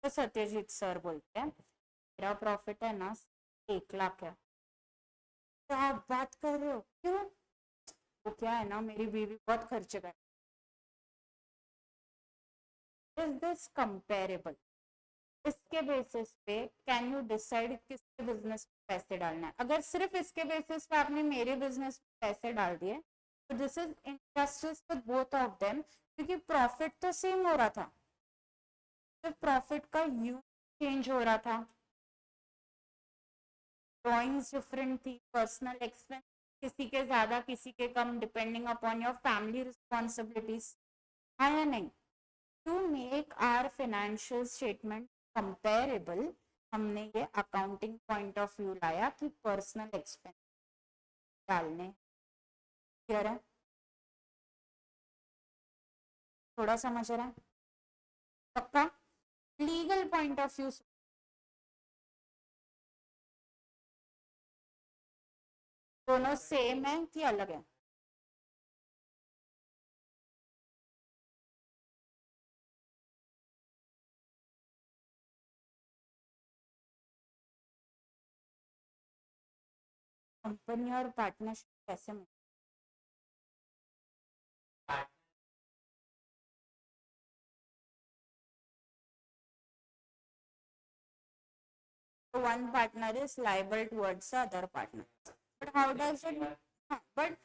तो सत्यजीत सर बोलते हैं मेरा प्रॉफिट है ना 1 लाख है। तो आप बात कर रहे हो क्यों, वो क्या है ना मेरी बीवी बहुत खर्च कर, इज दिस कंपेरेबल? इसके बेसिस पे कैन यू डिसाइड किसके बिजनेस में पैसे डालना है? अगर सिर्फ इसके बेसिस पे आपने मेरे बिजनेस में पैसे डाल दिए तो this is injustice with both of them, क्योंकि प्रॉफिट तो सेम हो रहा था, सिर्फ प्रॉफिट का यूज चेंज हो रहा था, ड्रॉइंग्स डिफरेंट थी, पर्सनल एक्सपेंस किसी के ज्यादा किसी के कम, depending upon your family responsibilities, हाँ या नहीं? To make our financial statement comparable, हमने ये अकाउंटिंग पॉइंट ऑफ व्यू लाया कि पर्सनल एक्सपेंस डालने, क्लियर है? थोड़ा समझ रहा है? पक्का? लीगल पॉइंट ऑफ व्यू दोनों सेम है कि अलग है? कंपनी और पार्टनरशिप कैसे में? So one partner is liable towards the other partner. But how does it? But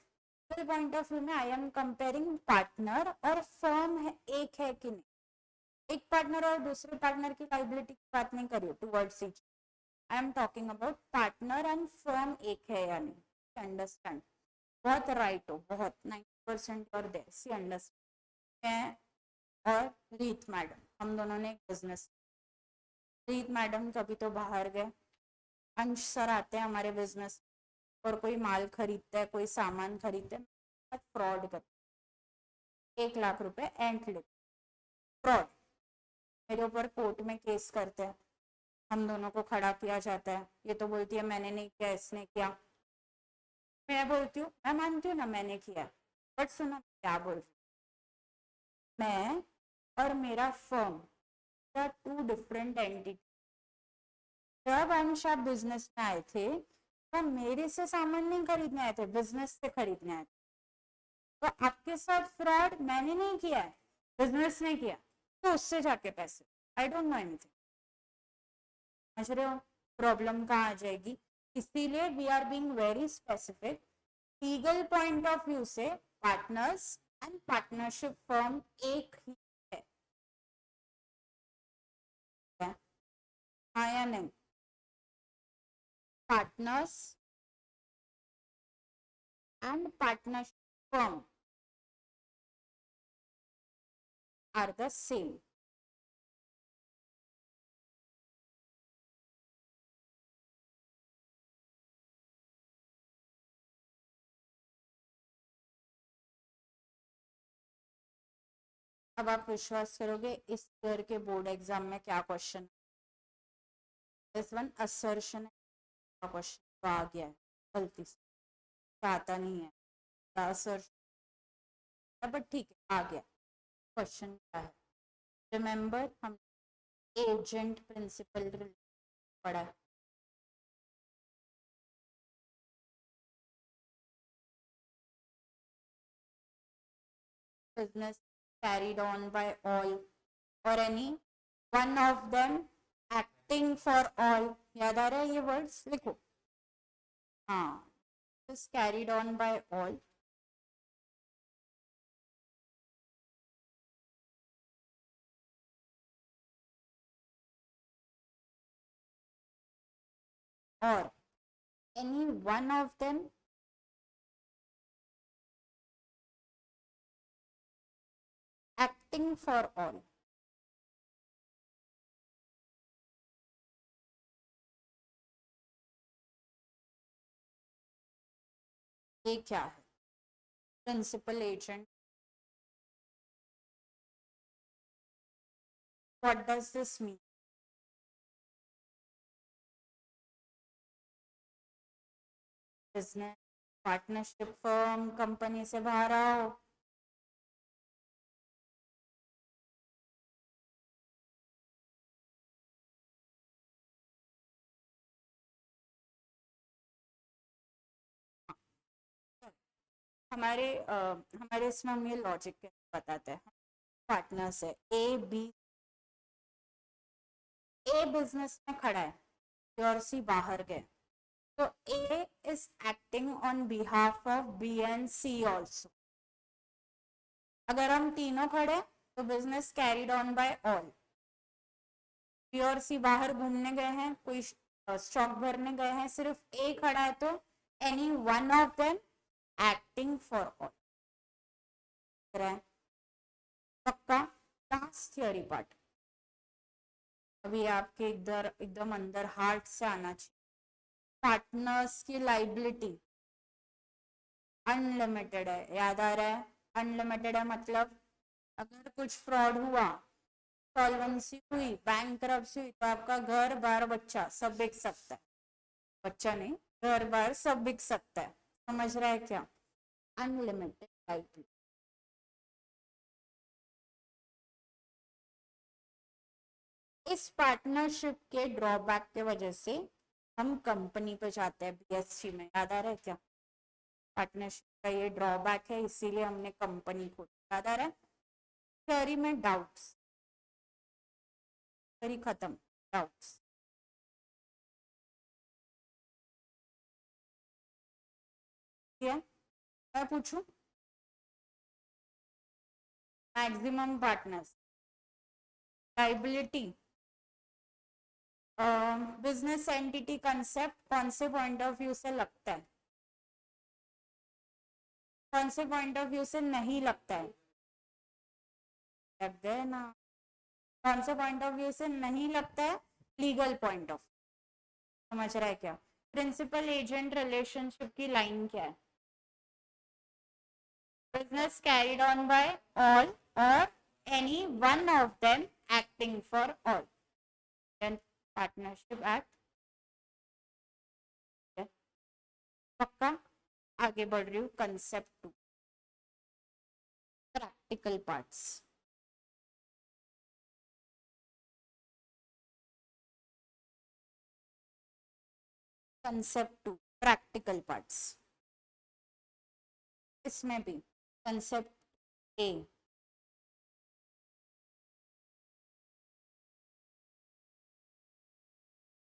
legal point of view में आई एम कंपेयरिंग पार्टनर और फर्म है, एक है कि नहीं, एक पार्टनर और दूसरे पार्टनर की लाइबिलिटी की बात नहीं करिए towards each, I am talking about partner and firm एक है या नहीं, अंडरस्टैंड? बहुत राइट हो, बहुत 90% और देयर सी अंडरस्टैंड। मैं और रीत मैडम हम दोनों ने एक बिजनेस, रीत मैडम कभी तो बाहर गए, अंश सर आते हैं हमारे बिजनेस और कोई माल खरीदता है, कोई सामान खरीदता है, फ्रॉड करते, 1 लाख रुपए एंट लेते, फ्रॉड, मेरे ऊपर कोर्ट में केस करते हैं, हम दोनों को खड़ा किया जाता है, ये तो बोलती है मैंने नहीं किया, इसने किया। मैं बोलती हूँ मैं मानती हूँ ना मैंने किया, बट सुनो क्या बोल रही, मैं और मेरा फर्म टू डिफरेंट एंटिटी। जब अंश आप बिजनेस में आए थे तो मेरे से सामान नहीं खरीदने आए थे, बिजनेस से खरीदने आए थे। तो आपके साथ फ्रॉड मैंने नहीं किया है, बिजनेस ने किया, तो उससे जाके पैसे, आई डोंट नो एनीथिंग। समझ रहे हो प्रॉब्लम कहाँ आ जाएगी? इसीलिए we are being very specific. Legal point of view से पार्टनर्स एंड पार्टनरशिप फर्म एक ही है, हाँ या नहीं? Partners and partnership firm are the same. अब आप विश्वास करोगे इस ईयर के बोर्ड एग्जाम में क्या क्वेश्चन, दिस वन असर्शन का क्वेश्चन तो आ गया है गलती से, आता नहीं है असर्शन, बट ठीक है आ गया। क्वेश्चन क्या है? रिमेंबर हम एजेंट प्रिंसिपल पढ़ा है, business carried on by all or any one of them acting for all। याद आ रहा है ये वर्ड्स लिखो, हाँ, is carried on by all or any one of them acting for all। ये क्या है? Principal agent, what does this mean? Business partnership firm company से बाहर आओ, हमारे इसमें हम ये लॉजिक बताते हैं। पार्टनर्स है ए बी, ए बिजनेस में खड़ा है और सी बाहर गए, तो A is acting on behalf of B and C also. अगर हम तीनों खड़े तो business carried on by all. B और सी बाहर घूमने गए हैं, कोई स्टॉक भरने गए हैं, सिर्फ ए खड़ा है तो any one of them acting for all. पक्का? लास्ट थियोरी पार्ट, अभी आपके इधर एकदम अंदर हार्ट से आना चाहिए। पार्टनर्स की लाइबिलिटी अनलिमिटेड है, याद आ रहा है? अनलिमिटेड है मतलब अगर कुछ फ्रॉड हुआ, सॉल्वेंसी हुई, बैंकरप्सी हुई, तो आपका घर बार बच्चा सब बिक सकता है। बच्चा नहीं, घर बार सब बिक सकता है। समझ रहा है क्या? Unlimited liability. इस पार्टनरशिप के ड्रॉबैक के वजह से हम कंपनी पे जाते हैं बीएससी में, याद आ रहा है क्या? पार्टनरशिप का ये ड्रॉबैक है, इसीलिए हमने कंपनी खोली, याद आ रहा है? थ्योरी में डाउट्स, थ्योरी खत्म, डाउट्स? मैं पूछूं? Maximum partners liability business entity concept कौन से पॉइंट ऑफ व्यू से लगता है, कौन से पॉइंट ऑफ व्यू से नहीं लगता है? लग गए ना? कौन से पॉइंट ऑफ व्यू से नहीं लगता है? लीगल पॉइंट ऑफ, समझ रहा है क्या? प्रिंसिपल एजेंट रिलेशनशिप की लाइन क्या है? Business carried on by all और any one of them acting for all. Then partnership act. पक्का आगे बढ़ रही हूँ. Concept 2, practical parts. Concept 2, practical parts. इसमें भी concept A,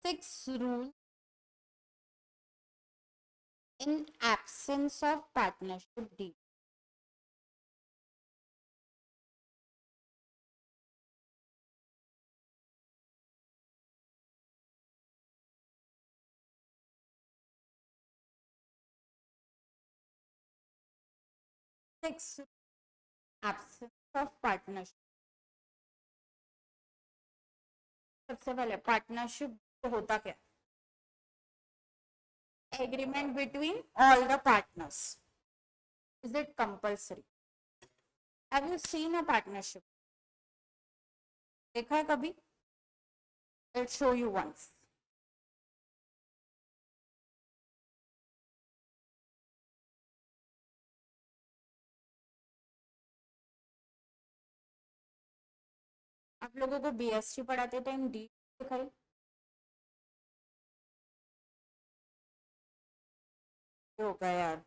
six rule in absence of partnership deed. Six, absence of partnership. सबसे पहले पार्टनरशिप होता क्या? Agreement between all the partners. Is it compulsory? Have you seen a partnership? देखा है कभी? Let's show you once. आप लोगों को बीएससी पढ़ाते टाइम डी दिखाई? होगा यार.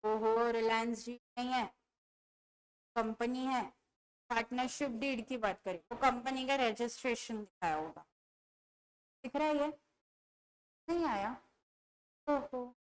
ओहो, रिलायंस जी नहीं है, कंपनी है. पार्टनरशिप डीड की बात करें तो कंपनी का रजिस्ट्रेशन दिखाया होगा. दिख रहा है ये? नहीं आया? ओहो.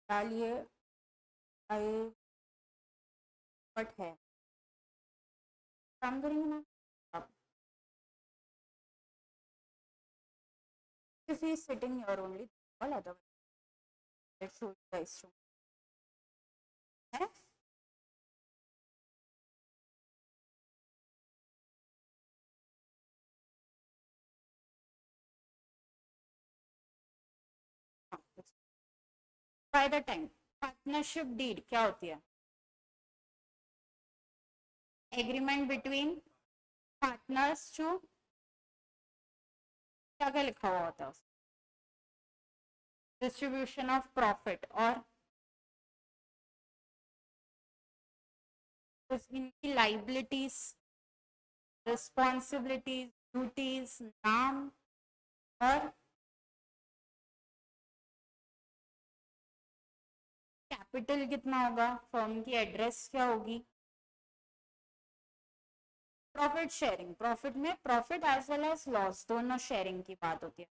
डालिए आई बट है. काम करेंगे ना आप? if he is sitting here only, all other let's show you guys too. है? By the time partnership deed क्या होती है? एग्रीमेंट बिटवीन पार्टनर्स टू क्या क्या लिखा हुआ होता है? डिस्ट्रीब्यूशन ऑफ प्रॉफिट और इनकी लाइबिलिटीज, रिस्पॉन्सिबिलिटीज, ड्यूटीज, नाम और कैपिटल कितना होगा, फर्म की एड्रेस क्या होगी. प्रॉफिट शेयरिंग, प्रॉफिट में profit as well as loss दोनों शेयरिंग की बात होती है.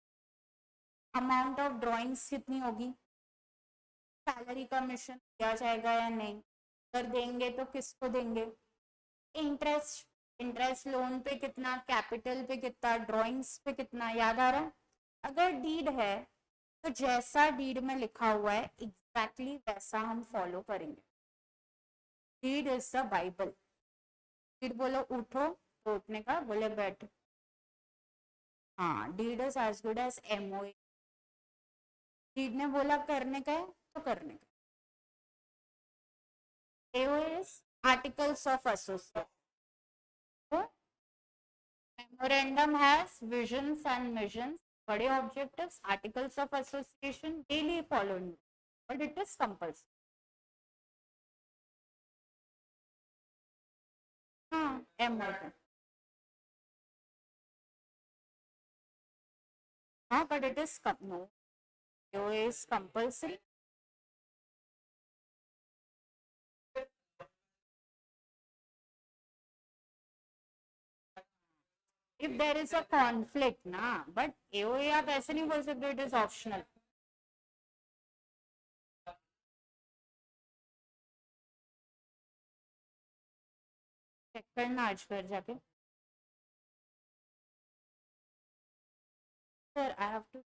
अमाउंट ऑफ ड्रॉइंग्स कितनी होगी, सैलरी कमीशन दिया जाएगा या नहीं, अगर देंगे तो किसको देंगे, इंटरेस्ट, इंटरेस्ट लोन पे कितना, कैपिटल पे कितना, ड्रॉइंग्स पे कितना. याद आ रहा है? अगर डीड है तो जैसा डीड में लिखा हुआ है एग्जैक्टली वैसा हम फॉलो करेंगे. Deed is the Bible. Deed बोलो उठो तो उठने का, बोले बैठ. हाँ, deed is as good as MOA. Deed ने बोला करने का है तो करने का. AOA articles of association. Memorandum has visions and missions, बड़े objectives. Articles of association daily following but it is compulsory. हाँ, एमओए. हाँ, but it is no. AOA is compulsory. If there is a conflict, ना, but AOA आप ऐसे नहीं बोल सकते, it is optional. करना आज घर जाके। सर आई हैव टू,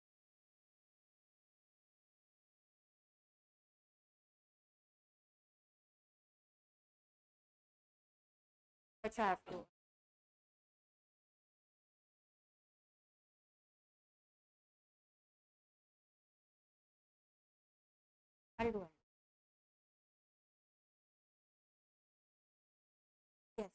अच्छा I have to, I do, yes.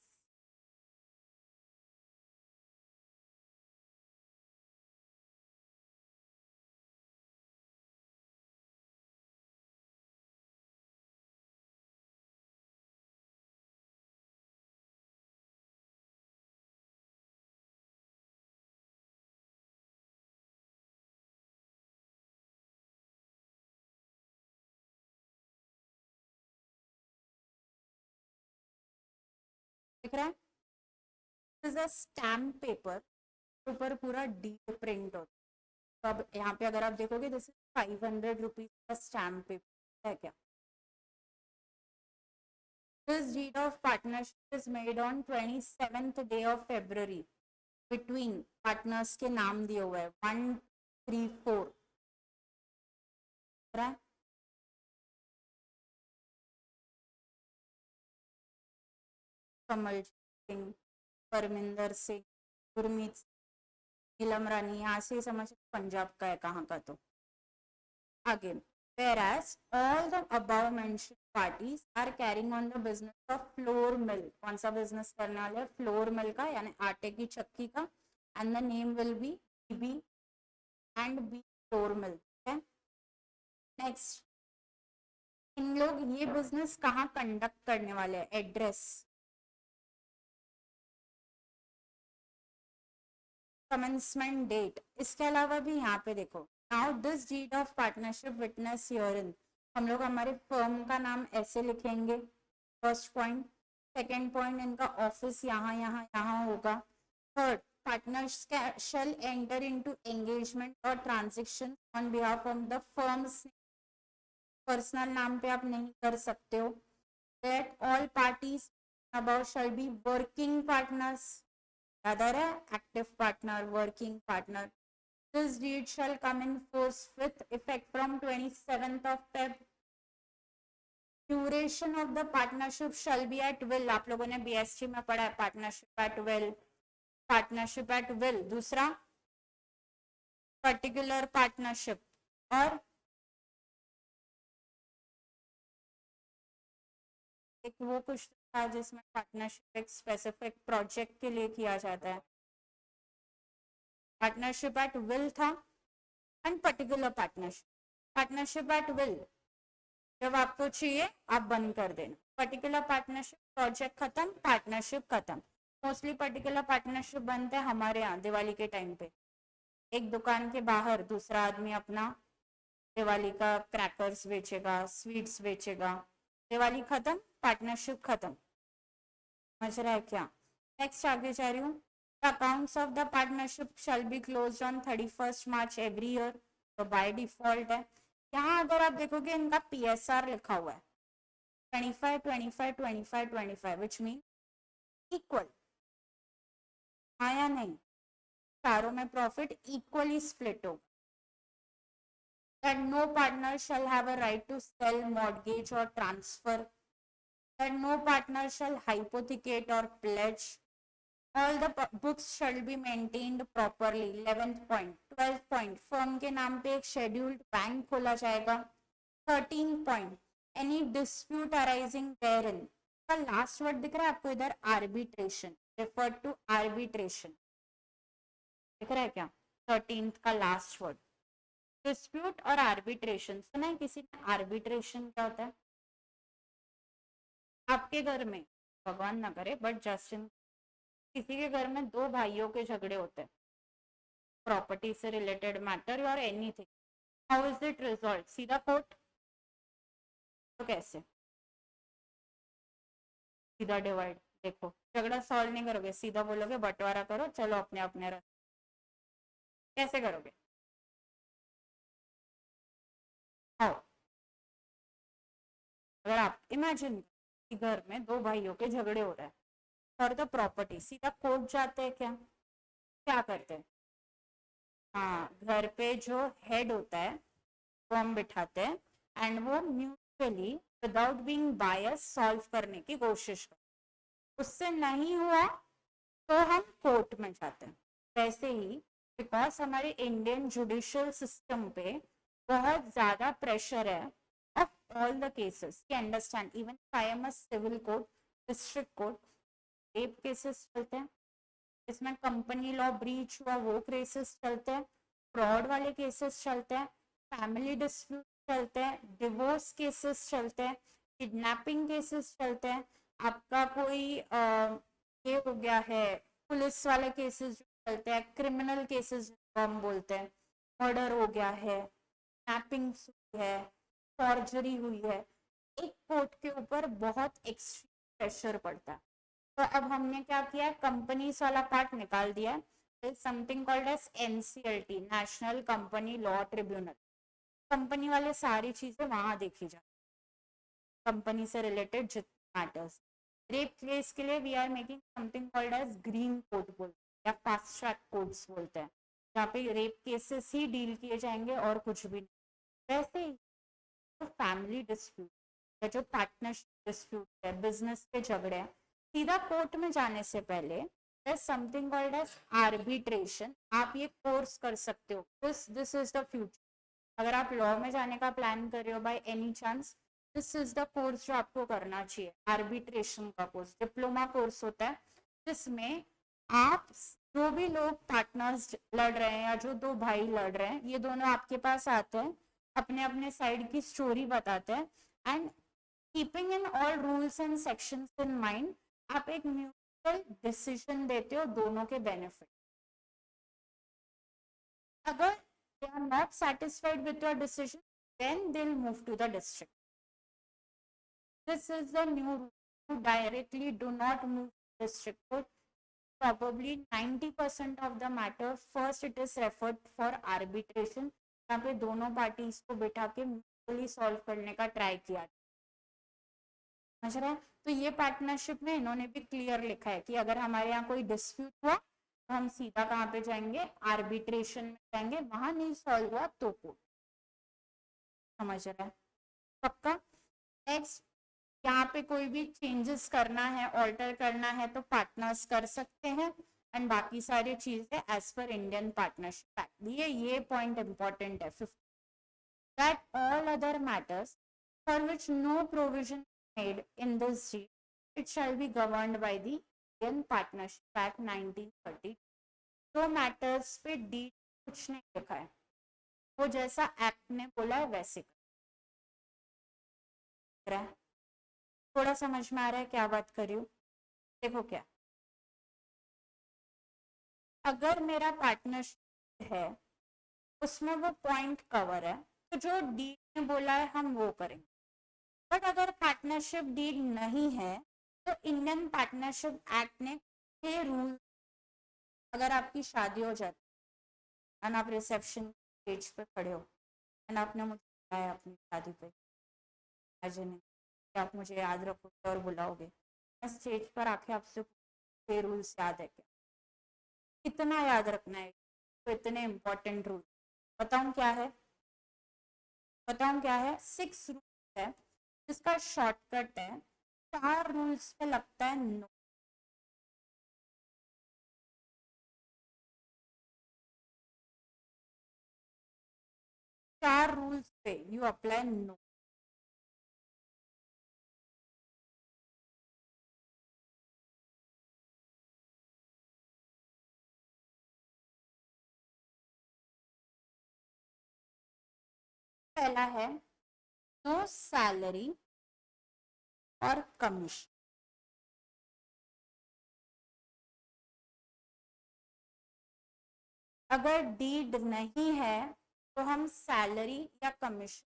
दिख रहा है, this is a stamp paper, ऊपर पूरा डीप प्रिंट होता है। तो अब यहाँ पे अगर आप देखोगे, दिस इज 500 रुपीज का स्टैम्प पेपर है क्या। This deed of partnership is made on 27th day of February between partners के नाम दिए हुए हैं 1, 3, 4, कमल सिंह, परमिंदर सिंह, गुरमीत, नीलम रानी, यहाँ से समझ पंजाब का है कहाँ का। तो आगे, whereas all the above mentioned parties are carrying on the business of flour mill, कौन सा बिजनेस करने वाले हैं, फ्लोर मिल का, यानी आटे की चक्की का, and the name will be BB and B flour mill, है। नेक्स्ट, इन लोग ये बिजनेस कहाँ कंडक्ट करने वाले हैं, एड्रेस, कमेंसमेंट डेट। इसके अलावा भी यहाँ पे देखो, now this deed of partnership witness herein, हम लोग हमारे फर्म का नाम ऐसे लिखेंगे, फर्स्ट पॉइंट। सेकेंड पॉइंट, इनका ऑफिस यहाँ यहाँ यहाँ होगा। Third, partners shall enter into engagement और transaction on behalf of the firms, personal नाम पे आप नहीं कर सकते हो। That all parties about shall be working partners, याद आ रहा है, active partner, working partner. This deed shall come in force with effect from 27th of Feb। Duration of the partnership shall be at will, आप लोगों ने BST में पढ़ा है partnership at will, partnership at will. दूसरा, particular partnership, और एक वो कुछ था जिसमें पार्टनरशिप एक स्पेसिफिक प्रोजेक्ट के लिए किया जाता है, पार्टनरशिप एट विल था, and particular partnership. Partnership at will जब आपको चाहिए आप बंद कर देना, पर्टिकुलर पार्टनरशिप प्रोजेक्ट खत्म, पार्टनरशिप खत्म। मोस्टली पर्टिकुलर पार्टनरशिप बनते हैं हमारे यहाँ दिवाली के टाइम पे, एक दुकान के बाहर दूसरा आदमी अपना दिवाली का क्रैकर्स बेचेगा, स्वीट्स बेचेगा, दिवाली खत्म, पार्टनरशिप खत्म। समझ रहा है क्या। नेक्स्ट आगे जा रही हूँ, accounts of the partnership shall be closed on 31st March every year, तो बाय डिफॉल्ट है। यहाँ अगर आप देखोगे इनका PSR लिखा हुआ है 25, 25, 25, 25, विच मीन इक्वल, हाँ या नहीं, चारों में प्रॉफिट इक्वली स्प्लिट हो। That no partner shall have a right to sell, mortgage or transfer, that no partner shall hypothecate or pledge, all the books shall be maintained properly। 11th point, 12th point, firm के नाम पे एक scheduled bank खोला जाएगा। 13th point, any dispute arising therein, का last word दिख रहा है आपको इधर, आर्बिट्रेशन, रेफर टू आर्बिट्रेशन, दिख रहा है क्या, 13th का लास्ट वर्ड, डिस्प्यूट और आर्बिट्रेशन। सुना है किसी ने आर्बिट्रेशन क्या होता है, आपके घर में, भगवान ना करे बट जस्ट किसी के घर में दो भाइयों के झगड़े होते हैं, प्रॉपर्टी से रिलेटेड मैटर और anything, how is it resolve, सीधा कोर्ट, तो कैसे, सीधा डिवाइड। देखो झगड़ा सॉल्व नहीं करोगे, सीधा बोलोगे बंटवारा करो, चलो अपने अपने रह, कैसे करोगे, हाउ। अगर आप इमेजिन घर में दो भाइयों के झगड़े हो रहे हैं, फॉर द प्रॉपर्टी, सीधा कोर्ट जाते हैं क्या? क्या करते हैं? हाँ, घर पे जो हेड होता है वो हम बिठाते हैं एंड वो म्यूचुअली विदाउट बीइंग बायस सॉल्व करने की कोशिश करते हैं। उससे नहीं हुआ तो हम कोर्ट में जाते हैं। वैसे ही बिकॉज हमारे इंडियन जुडिशियल सिस्टम पे बहुत ज्यादा प्रेशर है ऑफ ऑल द केसेस, कि understand even I am a civil court, district court, rape cases चलते हैं, इसमें कंपनी लॉ ब्रीच हुआ वो केसेस चलते हैं, फ्रॉड वाले केसेस चलते हैं, फैमिली डिस्प्यूट चलते हैं, डिवोर्स केसेस चलते हैं, किडनैपिंग केसेस चलते हैं, आपका कोई ये हो गया है, पुलिस वाले केसेस चलते हैं, क्रिमिनल केसेस हम बोलते हैं, मर्डर हो गया है, किडनैपिंग हुई है, फॉर्जरी हुई है, एक कोर्ट के ऊपर बहुत एक्सट्रीम प्रेशर पड़ता है। तो अब हमने क्या किया, कंपनीज वाला पार्ट निकाल दिया, something called as NCLT, national company law tribunal. Company वाले सारी चीजें वहां देखी जाती, कंपनी से रिलेटेड जितने मैटर्स। रेप केस के लिए we are making something called as green court बोलते हैं या फास्ट ट्रैक कोर्ट्स बोलते हैं, जहाँ पे रेप केसेस ही डील किए जाएंगे और कुछ भी नहीं। वैसे ही तो फैमिली डिस्प्यूट या जो पार्टनरशिप डिस्प्यूट है, बिजनेस के झगड़े हैं, सीधा कोर्ट में जाने से पहले समथिंग कॉल्ड एज आर्बिट्रेशन। आप ये कोर्स कर सकते हो, दिस इज द फ्यूचर। अगर आप लॉ में जाने का प्लान कर रहे हो by any chance, this is the course जो आपको करना चाहिए, आर्बिट्रेशन का कोर्स, डिप्लोमा कोर्स होता है, जिसमें आप जो भी लोग पार्टनर्स लड़ रहे हैं या जो दो भाई लड़ रहे हैं, ये दोनों आपके पास आते हैं, अपने अपने साइड की स्टोरी बताते हैं and keeping in all rules and sections in mind, आप एक म्यूचुअल डिसीजन देते हो दोनों के बेनिफिट। अगर they are not satisfied with your decision, then they'll move to the district. This is the new rule. You directly do not move to district court. Probably 90% of the matter, first it is referred for arbitration, जहाँ पे दोनों parties को बिठा के mutually solve करने का try किया। समझ रहे हैं? तो ये पार्टनरशिप में इन्होंने भी क्लियर लिखा है कि अगर हमारे यहाँ कोई डिस्प्यूट हुआ तो हम सीधा कहाँ पे जाएंगे, आर्बिट्रेशन में जाएंगे, वहां नहीं सॉल्व हुआ तो कोर्ट। समझ रहे हैं? पक्का? नेक्स्ट, यहाँ पे कोई भी चेंजेस करना है, ऑल्टर करना है तो पार्टनर्स कर सकते हैं एंड बाकी सारी चीजें as per Indian partnership act. ये पॉइंट इंपॉर्टेंट है। That all other matters for which no provision made in this deed, it shall be governed by the Indian Partnership Act 1930। जो मैटर्स पे डीड कुछ नहीं लिखा है, वो जैसा एक्ट ने बोला है वैसे कर रहा है। थोड़ा समझ में आ रहा है क्या बात कर रही हूँ? देखो क्या, अगर मेरा पार्टनरशिप है उसमें वो पॉइंट कवर है, तो जो डीड ने बोला है हम वो करेंगे। बट अगर पार्टनरशिप डीड नहीं है तो इंडियन पार्टनरशिप एक्ट ने ये रूल, अगर आपकी शादी हो जाती है, आप रिसेप्शन स्टेज पे खड़े हो एंड आपने मुझे बुलाया अपनी शादी पे, नहीं आप मुझे याद रखोगे और बुलाओगे, मैं स्टेज पर आके आपसे ये रूल्स याद है क्या? कितना याद रखना है तो इतने इंपॉर्टेंट रूल बताऊं क्या है? बताऊं क्या है? 6 रूल्स है जिसका शॉर्टकट है, 4 रूल्स पे लगता है नो। चार रूल्स पे यू अप्लाई नो। पहला है नो सैलरी और कमीशन। अगर डीड नहीं है तो हम सैलरी या कमीशन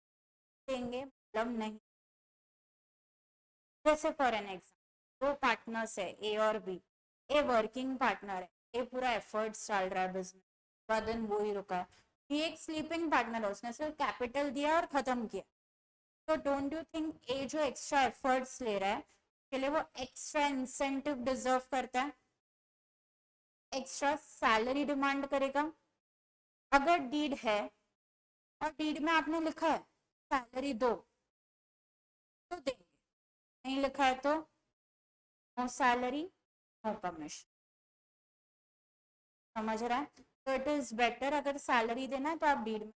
देंगे, मतलब नहीं। जैसे फॉर एन एग्जाम्पल, दो पार्टनर्स है ए और बी, ए वर्किंग पार्टनर है, ए पूरा एफर्ट्स डाल रहा है बिजनेस, पूरा दिन वो ही रुका है, बी एक स्लीपिंग पार्टनर है, उसने सिर्फ कैपिटल दिया और खत्म किया। तो डोंट यू थिंक ए जो एक्स्ट्रा एफर्ट्स ले रहा है के लिए वो एक्स्ट्रा इंसेंटिव डिजर्व करता है, एक्स्ट्रा सैलरी डिमांड करेगा। अगर डीड है और डीड में आपने लिखा है सैलरी दो तो देंगे, नहीं लिखा है तो नो सैलरी नो कमीशन। समझ रहा है? तो इट इज बेटर अगर सैलरी देना है तो आप डीड में।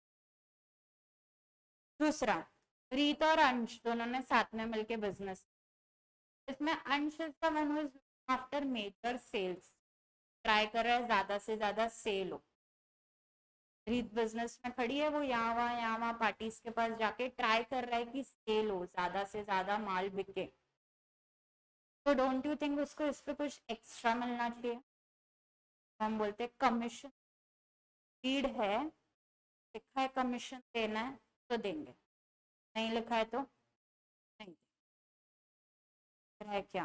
दूसरा, रीत और अंश दोनों ने साथ में मिलके बिजनेस, इसमें Ansh is the one who is after major sales, try कर रहा है ज्यादा से ज्यादा सेल हो। रीत बिजनेस में खड़ी है, वो यहाँ वहाँ पार्टीज के पास जाके ट्राई कर रहा है कि सेल हो, ज्यादा से ज्यादा माल बिके। तो डोंट यू थिंक उसको इस पे कुछ एक्स्ट्रा मिलना चाहिए? हम बोलते हैं कमीशन। लीड है, लिखा है कमीशन देना है तो देंगे, नहीं लिखा है तो नहीं। है क्या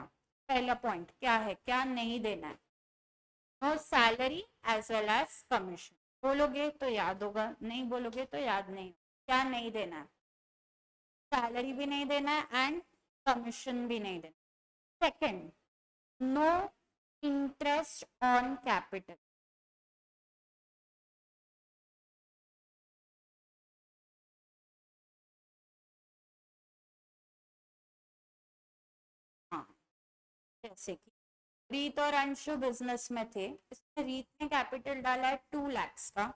पहला पॉइंट, क्या है क्या नहीं देना है? No salary as well as commission. बोलोगे तो याद होगा, नहीं बोलोगे तो याद नहीं। क्या नहीं देना है? सैलरी भी नहीं देना है एंड कमीशन भी नहीं देना। Second, no interest on capital. हाँ, जैसे कि रीत और अंशु बिजनेस में थे, इसमें रीत ने कैपिटल डाला है 2 lakhs का,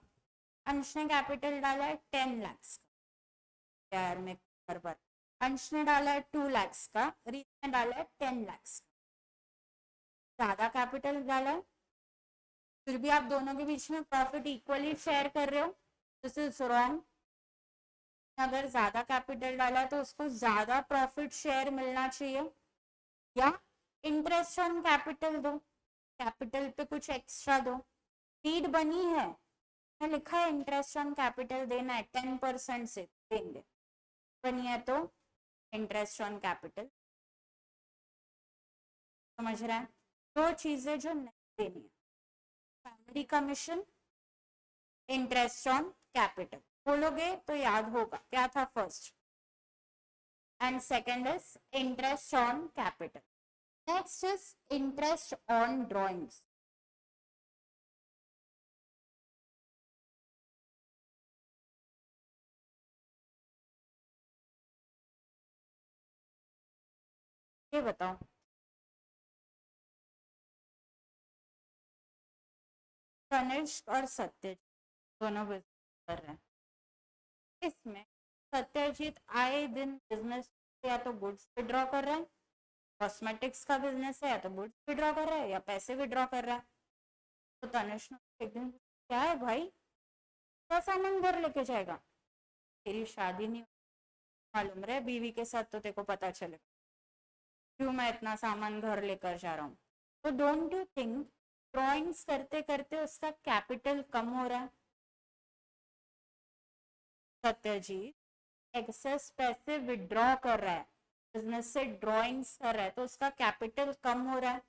अंश ने कैपिटल डाला है 10 lakhs का। यार मैं हर बार, अंश ने डाला है 2 lakhs का, रीत ने डाला है 10 lakhs का, ज्यादा कैपिटल डाला है। फिर भी आप दोनों के बीच में प्रॉफिट इक्वली शेयर कर रहे हो, दिस इज रॉन्ग। अगर ज्यादा कैपिटल डाला तो उसको ज्यादा प्रॉफिट शेयर मिलना चाहिए, या इंटरेस्ट ऑन कैपिटल दो, कैपिटल पे कुछ एक्स्ट्रा दो। नीड बनी है, लिखा है इंटरेस्ट ऑन कैपिटल देना है 10% से देंगे, बनी है तो इंटरेस्ट ऑन कैपिटल। समझ रहा है? दो चीजें जो नहीं देनी है, salary commission, interest on capital. बोलोगे तो याद होगा क्या था first, and second is interest on capital. Next is interest on drawings. ये बताओ, तनिष्क और सत्य दोनों बिजनेस कर रहे हैं। इसमें सत्यजीत आए दिन बिजनेस, या तो गुड्स विड्रॉ कर रहा है, कॉस्मेटिक्स का बिजनेस है, या तो गुड्स विड्रॉ कर रहा है या पैसे विड्रॉ कर रहा है। तो तनिष्क ने एक दिन, क्या है भाई, क्या सामान घर लेके जाएगा? तेरी शादी नहीं मालूम रहे बीवी के साथ तो तेरे को पता चलेगा क्यों मैं इतना सामान घर लेकर जा रहा हूँ। तो डोंट यू थिंक ड्रॉइंग्स करते करते उसका कैपिटल कम हो रहा है? सत्यजीत एक्सेस पैसे विड्रॉ कर रहा है, बिजनेस से ड्रॉइंग्स कर रहा है, तो उसका कैपिटल कम हो रहा है।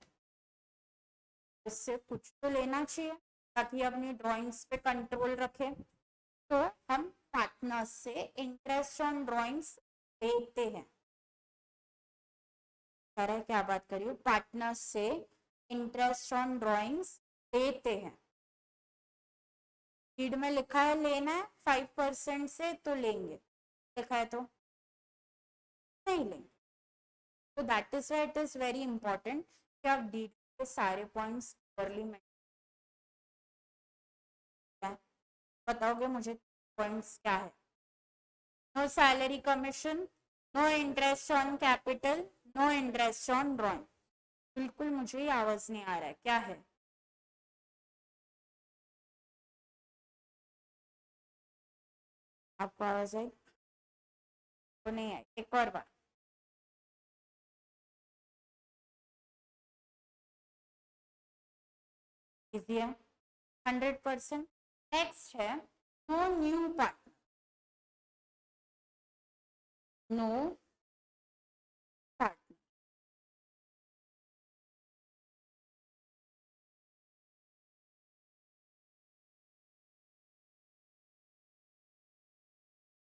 उससे कुछ तो लेना चाहिए ताकि अपनी ड्रॉइंग्स पे कंट्रोल रखे। तो हम पार्टनर से इंटरेस्ट ऑन ड्रॉइंग्स लेते हैं। कह रहे क्या बात करिए, पार्टनर से इंटरेस्ट ऑन ड्रॉइंग्स लेते हैं। लीड में लिखा है लेना है 5% से तो लेंगे, लिखा है तो नहीं लेंगे। तो that is why it is very important कि आप डीड के सारे पॉइंट्स क्लियरली बताओगे मुझे पॉइंट्स क्या है? No salary commission, no interest on capital, no interest on drawing. बिल्कुल मुझे ही आवाज नहीं आ रहा है, क्या है? आपको आवाज आई तो नहीं आई? एक और बार। इजी है 100%। नेक्स्ट है no new partner, no partner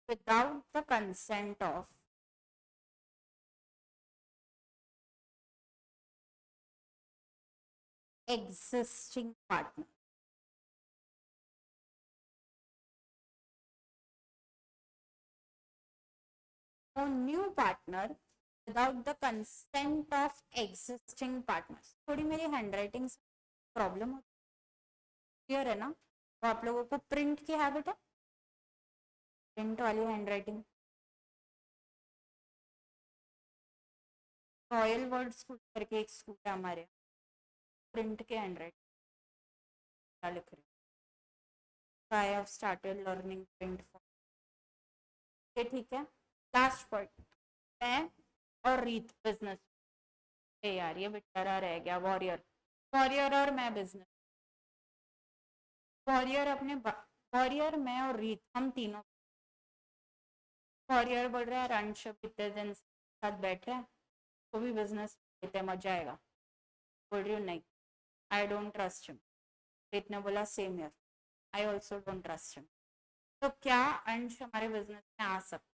without the consent of existing partner. No new partner without the consent of existing partners. थोड़ी मेरी हैंडराइटिंग प्रॉब्लम होती है, क्लियर है ना? तो आप लोगों को प्रिंट की हैबिट है, प्रिंट वाली हैंडराइटिंग। रॉयल वर्ड स्कूल करके एक स्कूल है हमारे, प्रिंट के हैंडराइटिंग क्या लिख रहे हैं? I have started learning print for, ये ठीक है। लास्ट पॉइंट, मैं और रीत बिजनेस। यार ये बेचारा रह गया वॉरियर, वॉरियर और मैं बिजनेस। वॉरियर अपने वॉरियर, मैं और रीत, हम तीनों। वॉरियर बोल रहा है रंश कितने दिन साथ बैठ रहे हैं, तो भी बिजनेस लेते मजा आएगा। बोल रही हूँ नहीं, आई डोंट ट्रस्ट हिम। रीत ने बोला same year, I also don't trust him. तो क्या अंश हमारे बिजनेस में आ सकता?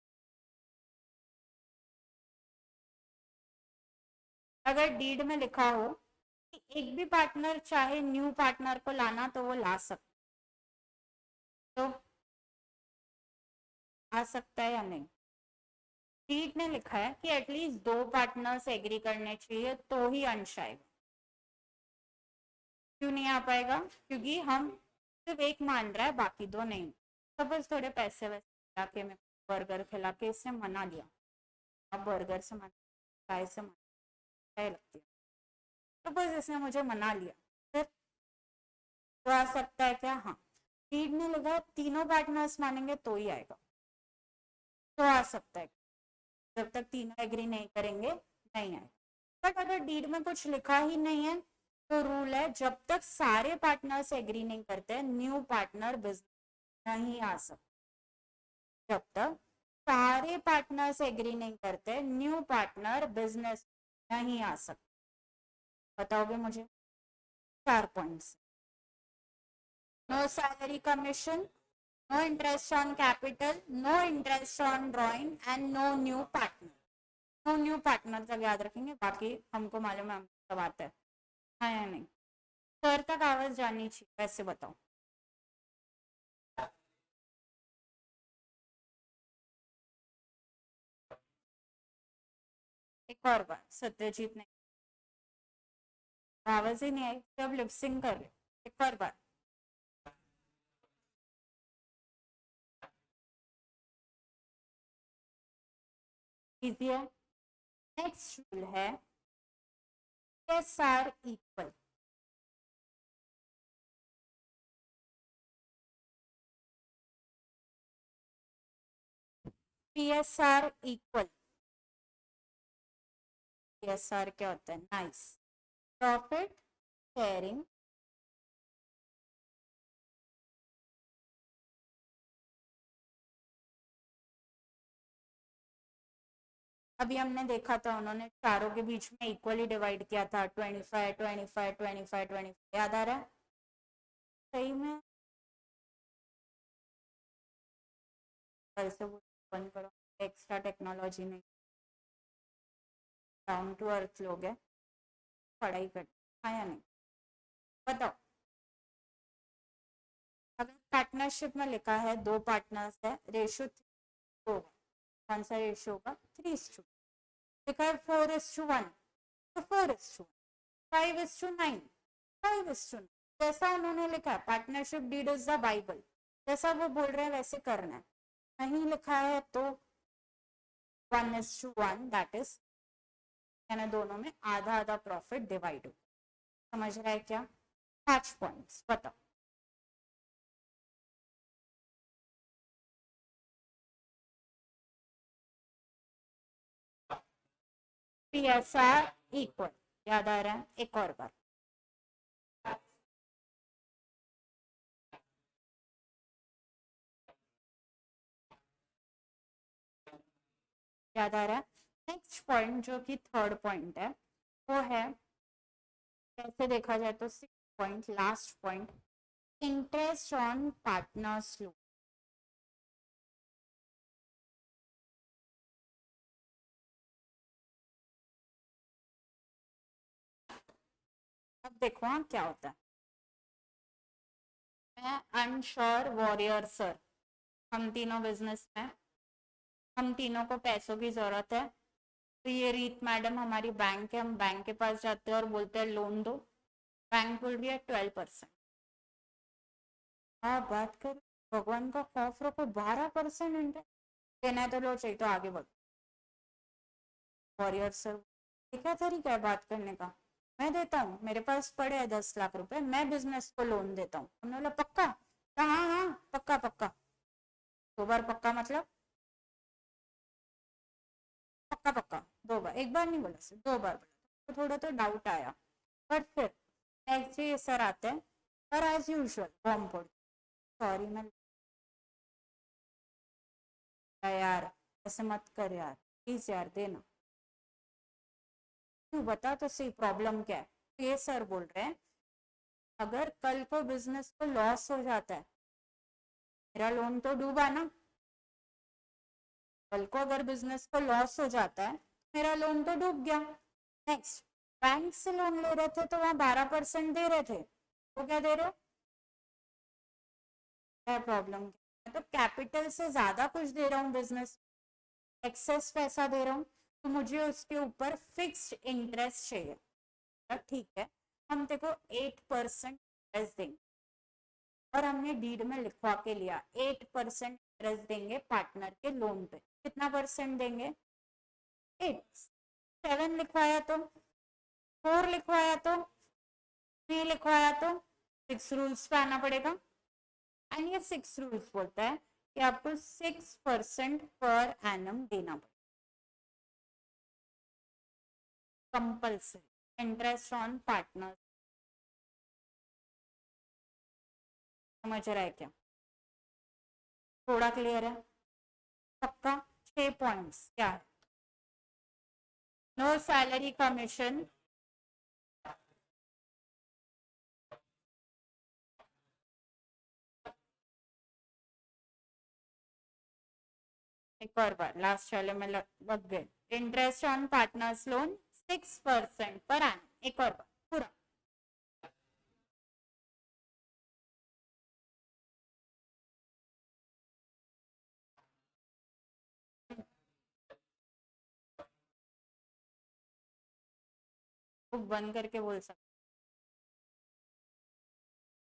अगर डीड में लिखा हो कि एक भी पार्टनर चाहे न्यू पार्टनर को लाना तो वो ला सकता, तो आ सकता है या नहीं? डीड ने लिखा है कि एटलीस्ट 2 पार्टनर्स एग्री करने चाहिए तो ही अंश आएगा। क्यों नहीं आ पाएगा? क्योंकि हम सिर्फ एक मान रहा है, बाकी 2 नहीं। सपोज थोड़े पैसे वैसे खिला के, मैं बर्गर खिला के इससे मना लिया, अब बर्गर से मना, चाय से मना, चाय लगती है, सपोज इसने मुझे मना लिया, फिर तो आ सकता है क्या? हाँ, लीड ने लगा तीनों पार्टनर्स मानेंगे तो ही आएगा, तो आ सकता है। जब तक तीनों एग्री नहीं करेंगे नहीं आएगा। बट अगर डीड में कुछ लिखा ही नहीं है तो रूल है जब तक सारे पार्टनर्स एग्री नहीं करते न्यू पार्टनर बिजनेस नहीं आ सकता। जब तक सारे पार्टनर्स एग्री नहीं करते न्यू पार्टनर बिजनेस नहीं आ सकता। बताओगे मुझे? 4 points. No salary commission, no interest on capital, no interest on drawing and no new partner. no new partner तक याद रखेंगे, बाकी हमको मालूम है हम सब आता है, हाँ या नहीं? सर तक आवाज जानी चाहिए, वैसे बताओ। एक और बार, सत्यजीत ने आवाज ही नहीं आई, सब लिपसिंग कर रहे। एक और बार। इजी है। नेक्स्ट रूल है S R equal, P S R equal. P S R क्या होता है? नाइस, प्रॉफिट शेयरिंग अभी हमने देखा था, उन्होंने चारों के बीच में इक्वली डिवाइड किया था, 25 25 25 25, याद आ रहा है? सही में कल से वो बंद करो, एक्स्ट्रा टेक्नोलॉजी नहीं, डाउन टू अर्थ लोग है, पढ़ाई कर, हाँ या नहीं? बताओ। अगर पार्टनरशिप में लिखा है 2 पार्टनर्स है, रेशियो होगा, कौन सा रेशियो होगा? 3:2। लिखा है 4:1, तो 4:1, 5:9, 5:9। जैसा उन्होंने लिखा है, partnership deed is the Bible, जैसा वो बोल रहे हैं वैसे करना है। नहीं लिखा है तो 1:1, दैट इज, यानी दोनों में आधा आधा प्रॉफिट डिवाइड हो। समझ रहा है क्या? 5 पॉइंट्स बताओ। पी एस आर इक्वल, याद आ रहा है? एक और बार। याद आ रहा है? नेक्स्ट पॉइंट जो कि थर्ड पॉइंट है, वो है, कैसे देखा जाए तो 6 point, last point, interest on partners loan. अब देखो हाँ क्या होता है। मैं अनश्योर वॉरियर सर, हम तीनों बिजनेस में, हम तीनों को पैसों की जरूरत है। तो ये रीत मैडम हमारी बैंक है, हम बैंक के पास जाते हैं और बोलते हैं लोन दो, बैंक बोल रही है 12%। हाँ बात कर, भगवान का खौफ रखो, 12% इंटरेस्ट देना है तो लो, चाहिए तो आगे बढ़ो। वॉरियर सर, क्या तरीका है बात करने का, मैं देता हूँ, मेरे पास पड़े हैं 10 लाख रुपए, मैं बिजनेस को लोन देता हूँ। हमने बोला पक्का? हाँ हाँ पक्का पक्का। 2 बार पक्का मतलब पक्का पक्का, 2 बार, एक बार नहीं बोला सर, 2 बार बोला, तो थोड़ा तो डाउट आया। बट फिर नेक्स्ट डे सर आते हैं, सर एज यूजुअल बॉम्ब फोड़, सॉरी मैं यार, ऐसे मत कर यार, प्लीज यार देना। तू बता तो सही प्रॉब्लम क्या है। ये सर बोल रहे हैं अगर कल को बिजनेस को लॉस हो जाता है, मेरा लोन तो डूबा ना, कल को अगर बिजनेस को लॉस हो जाता है मेरा लोन तो डूब गया। नेक्स्ट, बैंक से लोन ले रहे थे तो वहां 12% दे रहे थे, वो क्या दे रहे हो, क्या प्रॉब्लम, मैं तो कैपिटल से ज्यादा कुछ दे रहा हूँ बिजनेस, एक्सेस पैसा दे रहा हूँ, तो मुझे उसके ऊपर फिक्स्ड इंटरेस्ट चाहिए। ठीक है, हम देखो 8% इंटरेस्ट देंगे, और हमने डीड में लिखवा के लिया 8% इंटरेस्ट देंगे पार्टनर के लोन पे। कितना परसेंट देंगे? 8। 7 लिखवाया तो, 4 लिखवाया तो, 3 लिखवाया तो, 6 रूल्स पे आना पड़ेगा। एंड ये 6 रूल्स बोलता है कि आपको 6% पर एनम देना पड़ेगा, कंपल्सरी इंटरेस्ट ऑन पार्टनर। समझ रहा है क्या? थोड़ा क्लियर है? सबका 6 पॉइंट्स क्या है? नो सैलरी कमीशन, एक और बार लास्ट वाले में लग गए, interest on partners loan 6% per annum, एक और बार पूरा। बुक बंद करके बोल सकते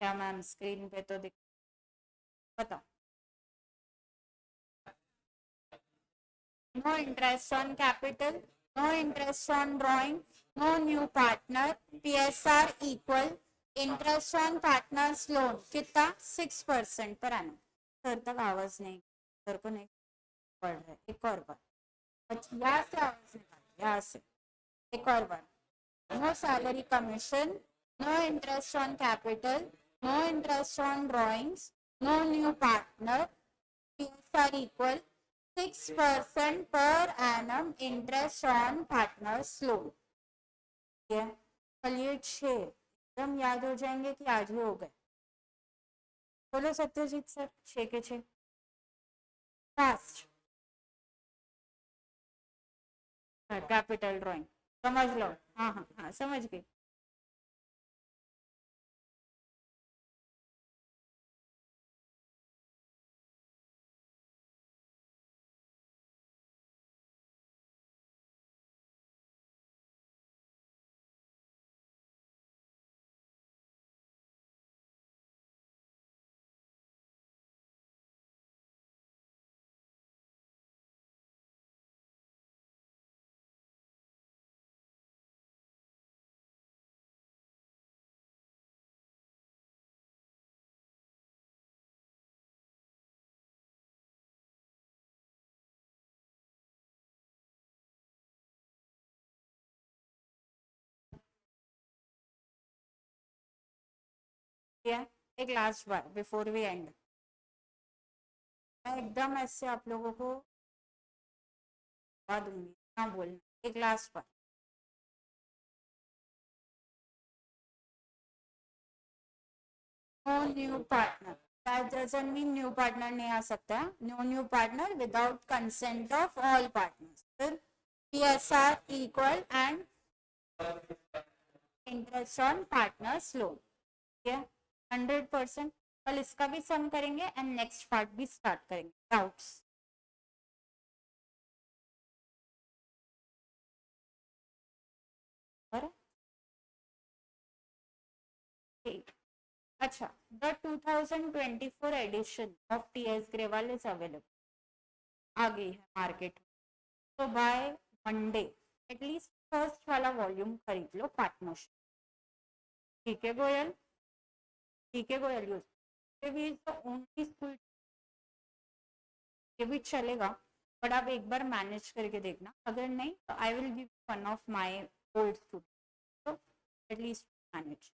क्या मैम, स्क्रीन पे तो दिख, बताओ। No interest on capital, no interest on drawing, no new partner, PSR equal, interest on partners loan कितना 6% पर एनम। सर तक आवाज नहीं, सर को नहीं पड़ रहा है, एक और बार, अच्छा यहाँ से आवाज निकाल, यहाँ से एक और बार। No salary commission, no interest on capital, no interest on drawings, no new partner, PSR equal 6% per annum interest on partners loan। चलिए 6 एकदम याद हो जाएंगे कि आज ही हो गए? बोलो सत्यजीत सर, 6 के 6 फास्ट। कैपिटल ड्राइंग समझ लो, हाँ हाँ हाँ समझ गई। एक लास्ट बार बिफोर वी एंड, मैं एकदम ऐसे आप लोगों को बता दूंगी ना बोलना, एक लास्ट बार। No new partner, that doesn't mean new partner नहीं आ सकता, no new partner without consent of all partners, फिर PSR equal and interest on partners loan, ठीक है 100%। कल इसका भी सम करेंगे एंड नेक्स्ट पार्ट भी स्टार्ट करेंगे। डाउट्स? और ठीक, अच्छा, the 2024 edition of TS Grewal is available, आ गई है मार्केट में। तो बाय मंडे एटलीस्ट फर्स्ट वाला वॉल्यूम खरीद लो पार्टनरशिप। ठीक है गोयल, ठीक है गोयल, यूज ये भी तो ओनली स्कूल, ये भी चलेगा, बट आप एक बार मैनेज करके देखना, अगर नहीं तो I will give one of my old student, तो at least manage.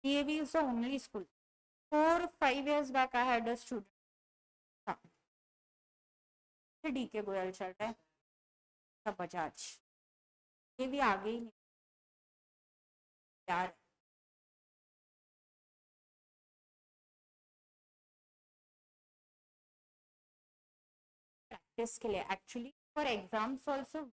DAV is the only school. 4 5 years back, I had a student. हाँ, DK गोयल चल रहा है, सब बजाज, ये भी आगे ही नहीं यार। प्रैक्टिस के लिए एक्चुअली फॉर एग्जाम्स ऑल्सो